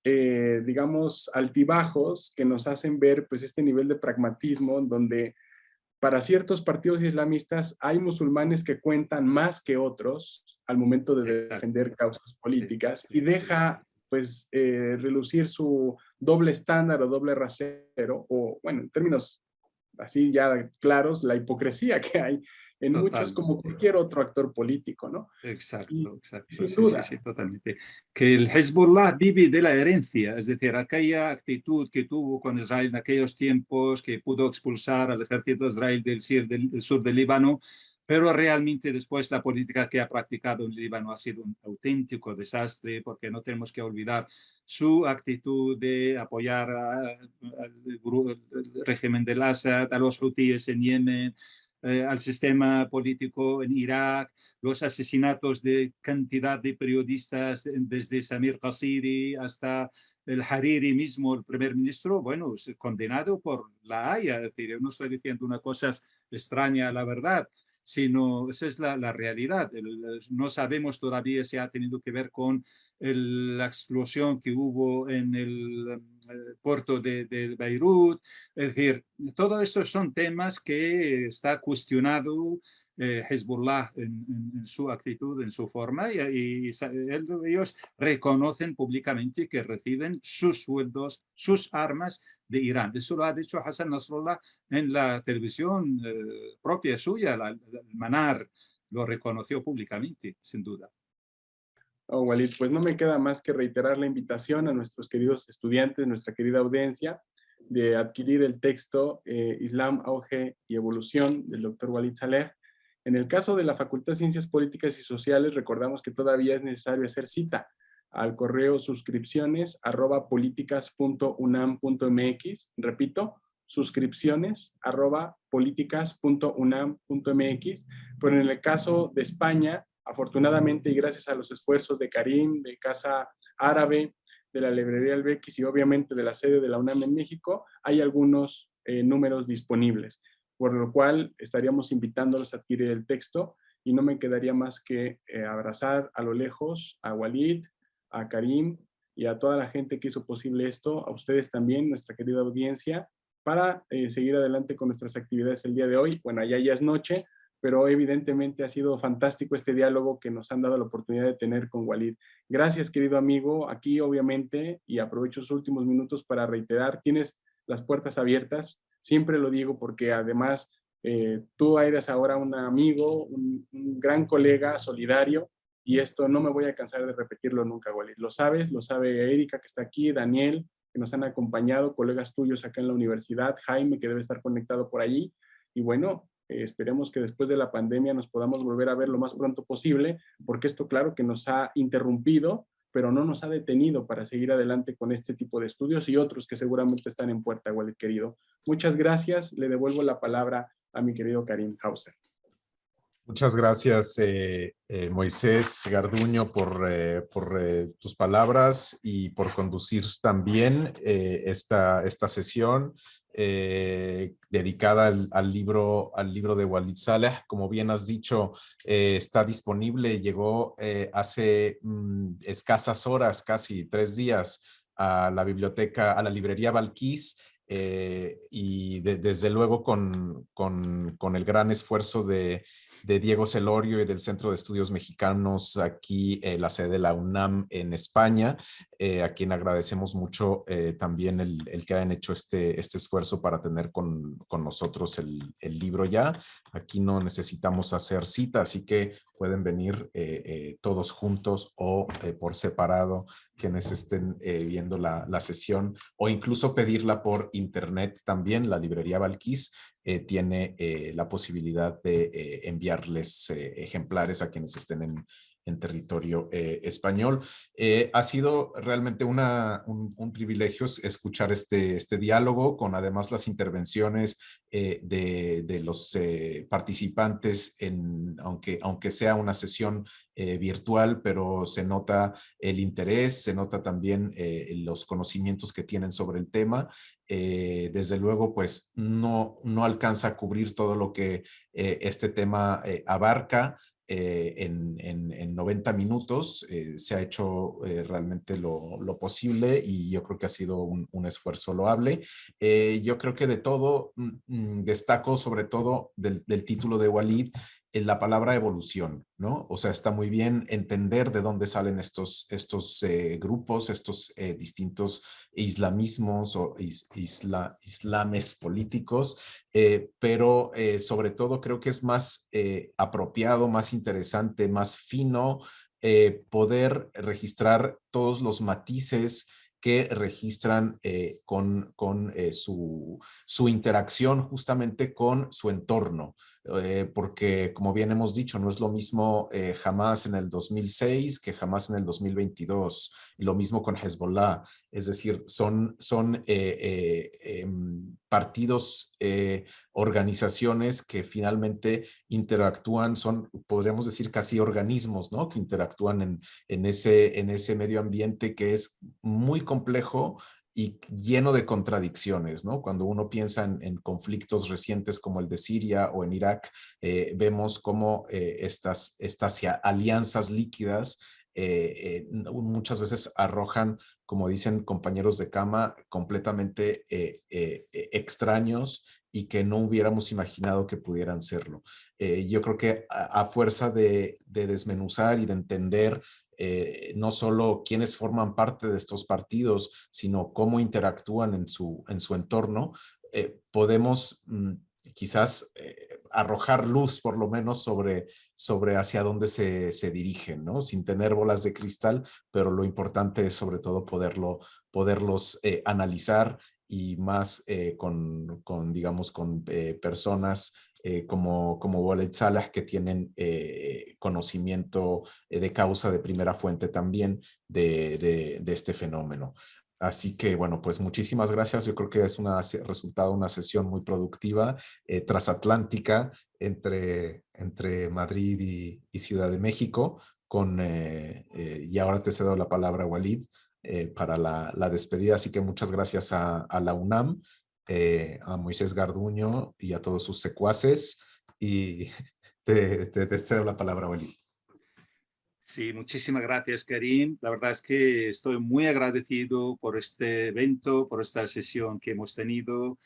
C: digamos, altibajos que nos hacen ver pues este nivel de pragmatismo donde para ciertos partidos islamistas hay musulmanes que cuentan más que otros al momento de defender causas políticas y deja pues relucir su doble estándar o doble rasero o bueno, en términos así ya claros, la hipocresía que hay en muchos como cualquier otro actor político, ¿no?
B: Exacto.
C: Sin duda.
B: Sí, totalmente. Que el Hezbollah vive de la herencia, es decir, aquella actitud que tuvo con Israel en aquellos tiempos, que pudo expulsar al ejército de Israel del sur del Líbano, pero realmente después la política que ha practicado en Líbano ha sido un auténtico desastre, porque no tenemos que olvidar su actitud de apoyar al régimen del Assad, a los hutíes en Yemen, al sistema político en Irak, los asesinatos de cantidad de periodistas desde Samir Qasiri hasta el Hariri mismo, el primer ministro, bueno, condenado por la Haya. Es decir, yo no estoy diciendo una cosa extraña a la verdad, sino esa es la realidad. No sabemos todavía si ha tenido que ver con la explosión que hubo en el puerto de Beirut. Es decir, todo esto son temas que está cuestionado Hezbollah en su actitud, en su forma, y ellos reconocen públicamente que reciben sus sueldos, sus armas de Irán. Eso lo ha dicho Hassan Nasrallah en la televisión propia suya, el Manar, lo reconoció públicamente, sin duda.
C: Oh, Walid, pues no me queda más que reiterar la invitación a nuestros queridos estudiantes, nuestra querida audiencia, de adquirir el texto Islam, Auge y Evolución del Dr. Walid Saleh. En el caso de la Facultad de Ciencias Políticas y Sociales, recordamos que todavía es necesario hacer cita al correo suscripciones@políticas.unam.mx. Repito, suscripciones@políticas.unam.mx. Pero en el caso de España, afortunadamente y gracias a los esfuerzos de Karim, de Casa Árabe, de la librería El Bequis y obviamente de la sede de la UNAM en México, hay algunos números disponibles, por lo cual estaríamos invitándolos a adquirir el texto y no me quedaría más que abrazar a lo lejos a Walid, a Karim y a toda la gente que hizo posible esto, a ustedes también, nuestra querida audiencia, para seguir adelante con nuestras actividades el día de hoy. Bueno, allá ya es noche, pero evidentemente ha sido fantástico este diálogo que nos han dado la oportunidad de tener con Walid. Gracias, querido amigo. Aquí, obviamente, y aprovecho sus últimos minutos para reiterar, tienes las puertas abiertas. Siempre lo digo porque además tú eres ahora un amigo, un gran colega solidario, y esto no me voy a cansar de repetirlo nunca, Walid. Lo sabes, lo sabe Erika, que está aquí, Daniel, que nos han acompañado, colegas tuyos acá en la universidad, Jaime, que debe estar conectado por allí, y bueno, esperemos que después de la pandemia nos podamos volver a ver lo más pronto posible, porque esto claro que nos ha interrumpido, pero no nos ha detenido para seguir adelante con este tipo de estudios y otros que seguramente están en puerta, Walid querido. Muchas gracias. Le devuelvo la palabra a mi querido Karim Hauser.
A: Muchas gracias, Moisés Garduño, por tus palabras y por conducir también esta sesión dedicada al libro de Walid Saleh. Como bien has dicho, está disponible, llegó hace escasas horas, casi 3 días, a la biblioteca, a la librería Balquís. Y desde luego con el gran esfuerzo de de Diego Celorio y del Centro de Estudios Mexicanos aquí, la sede de la UNAM en España, a quien agradecemos mucho también el que hayan hecho este esfuerzo para tener con nosotros el libro ya. Aquí no necesitamos hacer cita, así que pueden venir todos juntos o por separado quienes estén viendo la sesión, o incluso pedirla por internet también. La librería Balquís tiene la posibilidad de enviarles ejemplares a quienes estén en territorio español. Ha sido realmente un privilegio escuchar este diálogo, con además las intervenciones de los participantes, aunque sea una sesión virtual, pero se nota el interés, se nota también los conocimientos que tienen sobre el tema. Desde luego, pues no alcanza a cubrir todo lo que este tema abarca. En 90 minutos se ha hecho realmente lo posible, y yo creo que ha sido un esfuerzo loable. Yo creo que de todo destaco sobre todo del título de Walid la palabra evolución, ¿no? O sea, está muy bien entender de dónde salen estos grupos, estos distintos islamismos o islames políticos, pero sobre todo creo que es más apropiado, más interesante, más fino poder registrar todos los matices que registran con su interacción justamente con su entorno. Porque, como bien hemos dicho, no es lo mismo Hamas en el 2006 que Hamas en el 2022, y lo mismo con Hezbollah. Es decir, son partidos, organizaciones que finalmente interactúan, podríamos decir, casi organismos, ¿no? Que interactúan en ese medio ambiente que es muy complejo y lleno de contradicciones, ¿no? Cuando uno piensa en conflictos recientes como el de Siria o en Irak, vemos cómo estas alianzas líquidas muchas veces arrojan, como dicen compañeros de cama, completamente extraños y que no hubiéramos imaginado que pudieran serlo. Yo creo que a fuerza de desmenuzar y de entender no solo quiénes forman parte de estos partidos, sino cómo interactúan en su entorno, podemos quizás arrojar luz por lo menos sobre hacia dónde se dirigen, ¿no? Sin tener bolas de cristal, pero lo importante es sobre todo poderlos analizar, y más digamos, con personas como Walid Salah, que tienen conocimiento de causa de primera fuente también de este fenómeno. Así que, bueno, pues muchísimas gracias. Yo creo que es resultado una sesión muy productiva, transatlántica, entre Madrid y Ciudad de México, y ahora te cedo la palabra, Walid, para la despedida. Así que muchas gracias a la UNAM, a Moisés Garduño y a todos sus secuaces, y te cedo la palabra, Walid.
B: Sí, muchísimas gracias, Karim. La verdad es que estoy muy agradecido por este evento, por esta sesión que hemos tenido.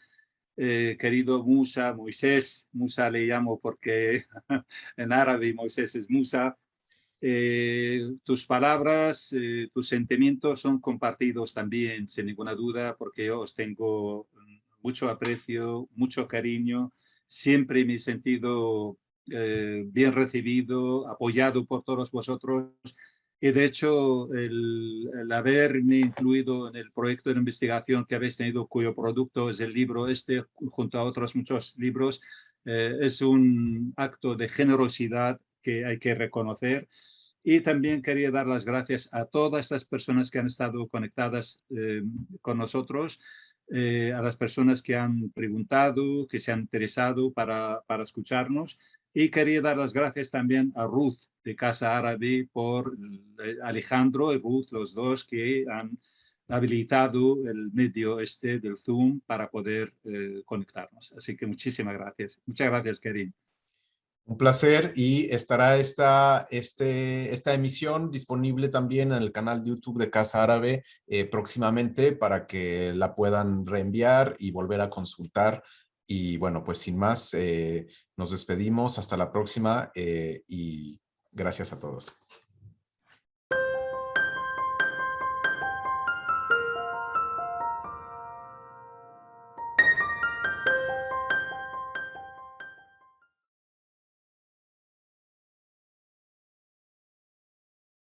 B: Querido Musa, Moisés, Musa le llamo porque en árabe Moisés es Musa. Tus palabras, tus sentimientos son compartidos también, sin ninguna duda, porque yo os tengo mucho aprecio, mucho cariño. Siempre me he sentido bien recibido, apoyado por todos vosotros. Y de hecho, el haberme incluido en el proyecto de investigación que habéis tenido, cuyo producto es el libro este, junto a otros muchos libros, es un acto de generosidad que hay que reconocer. Y también quería dar las gracias a todas estas personas que han estado conectadas con nosotros, a las personas que han preguntado, que se han interesado para escucharnos. Y quería dar las gracias también a Ruth de Casa Árabe, por Alejandro y Ruth, los dos que han habilitado el medio este del Zoom para poder conectarnos. Así que muchísimas gracias. Muchas gracias, Karim.
A: Un placer, y estará esta emisión disponible también en el canal de YouTube de Casa Árabe próximamente, para que la puedan reenviar y volver a consultar, Y bueno, pues sin más, nos despedimos. Hasta la próxima y gracias a todos.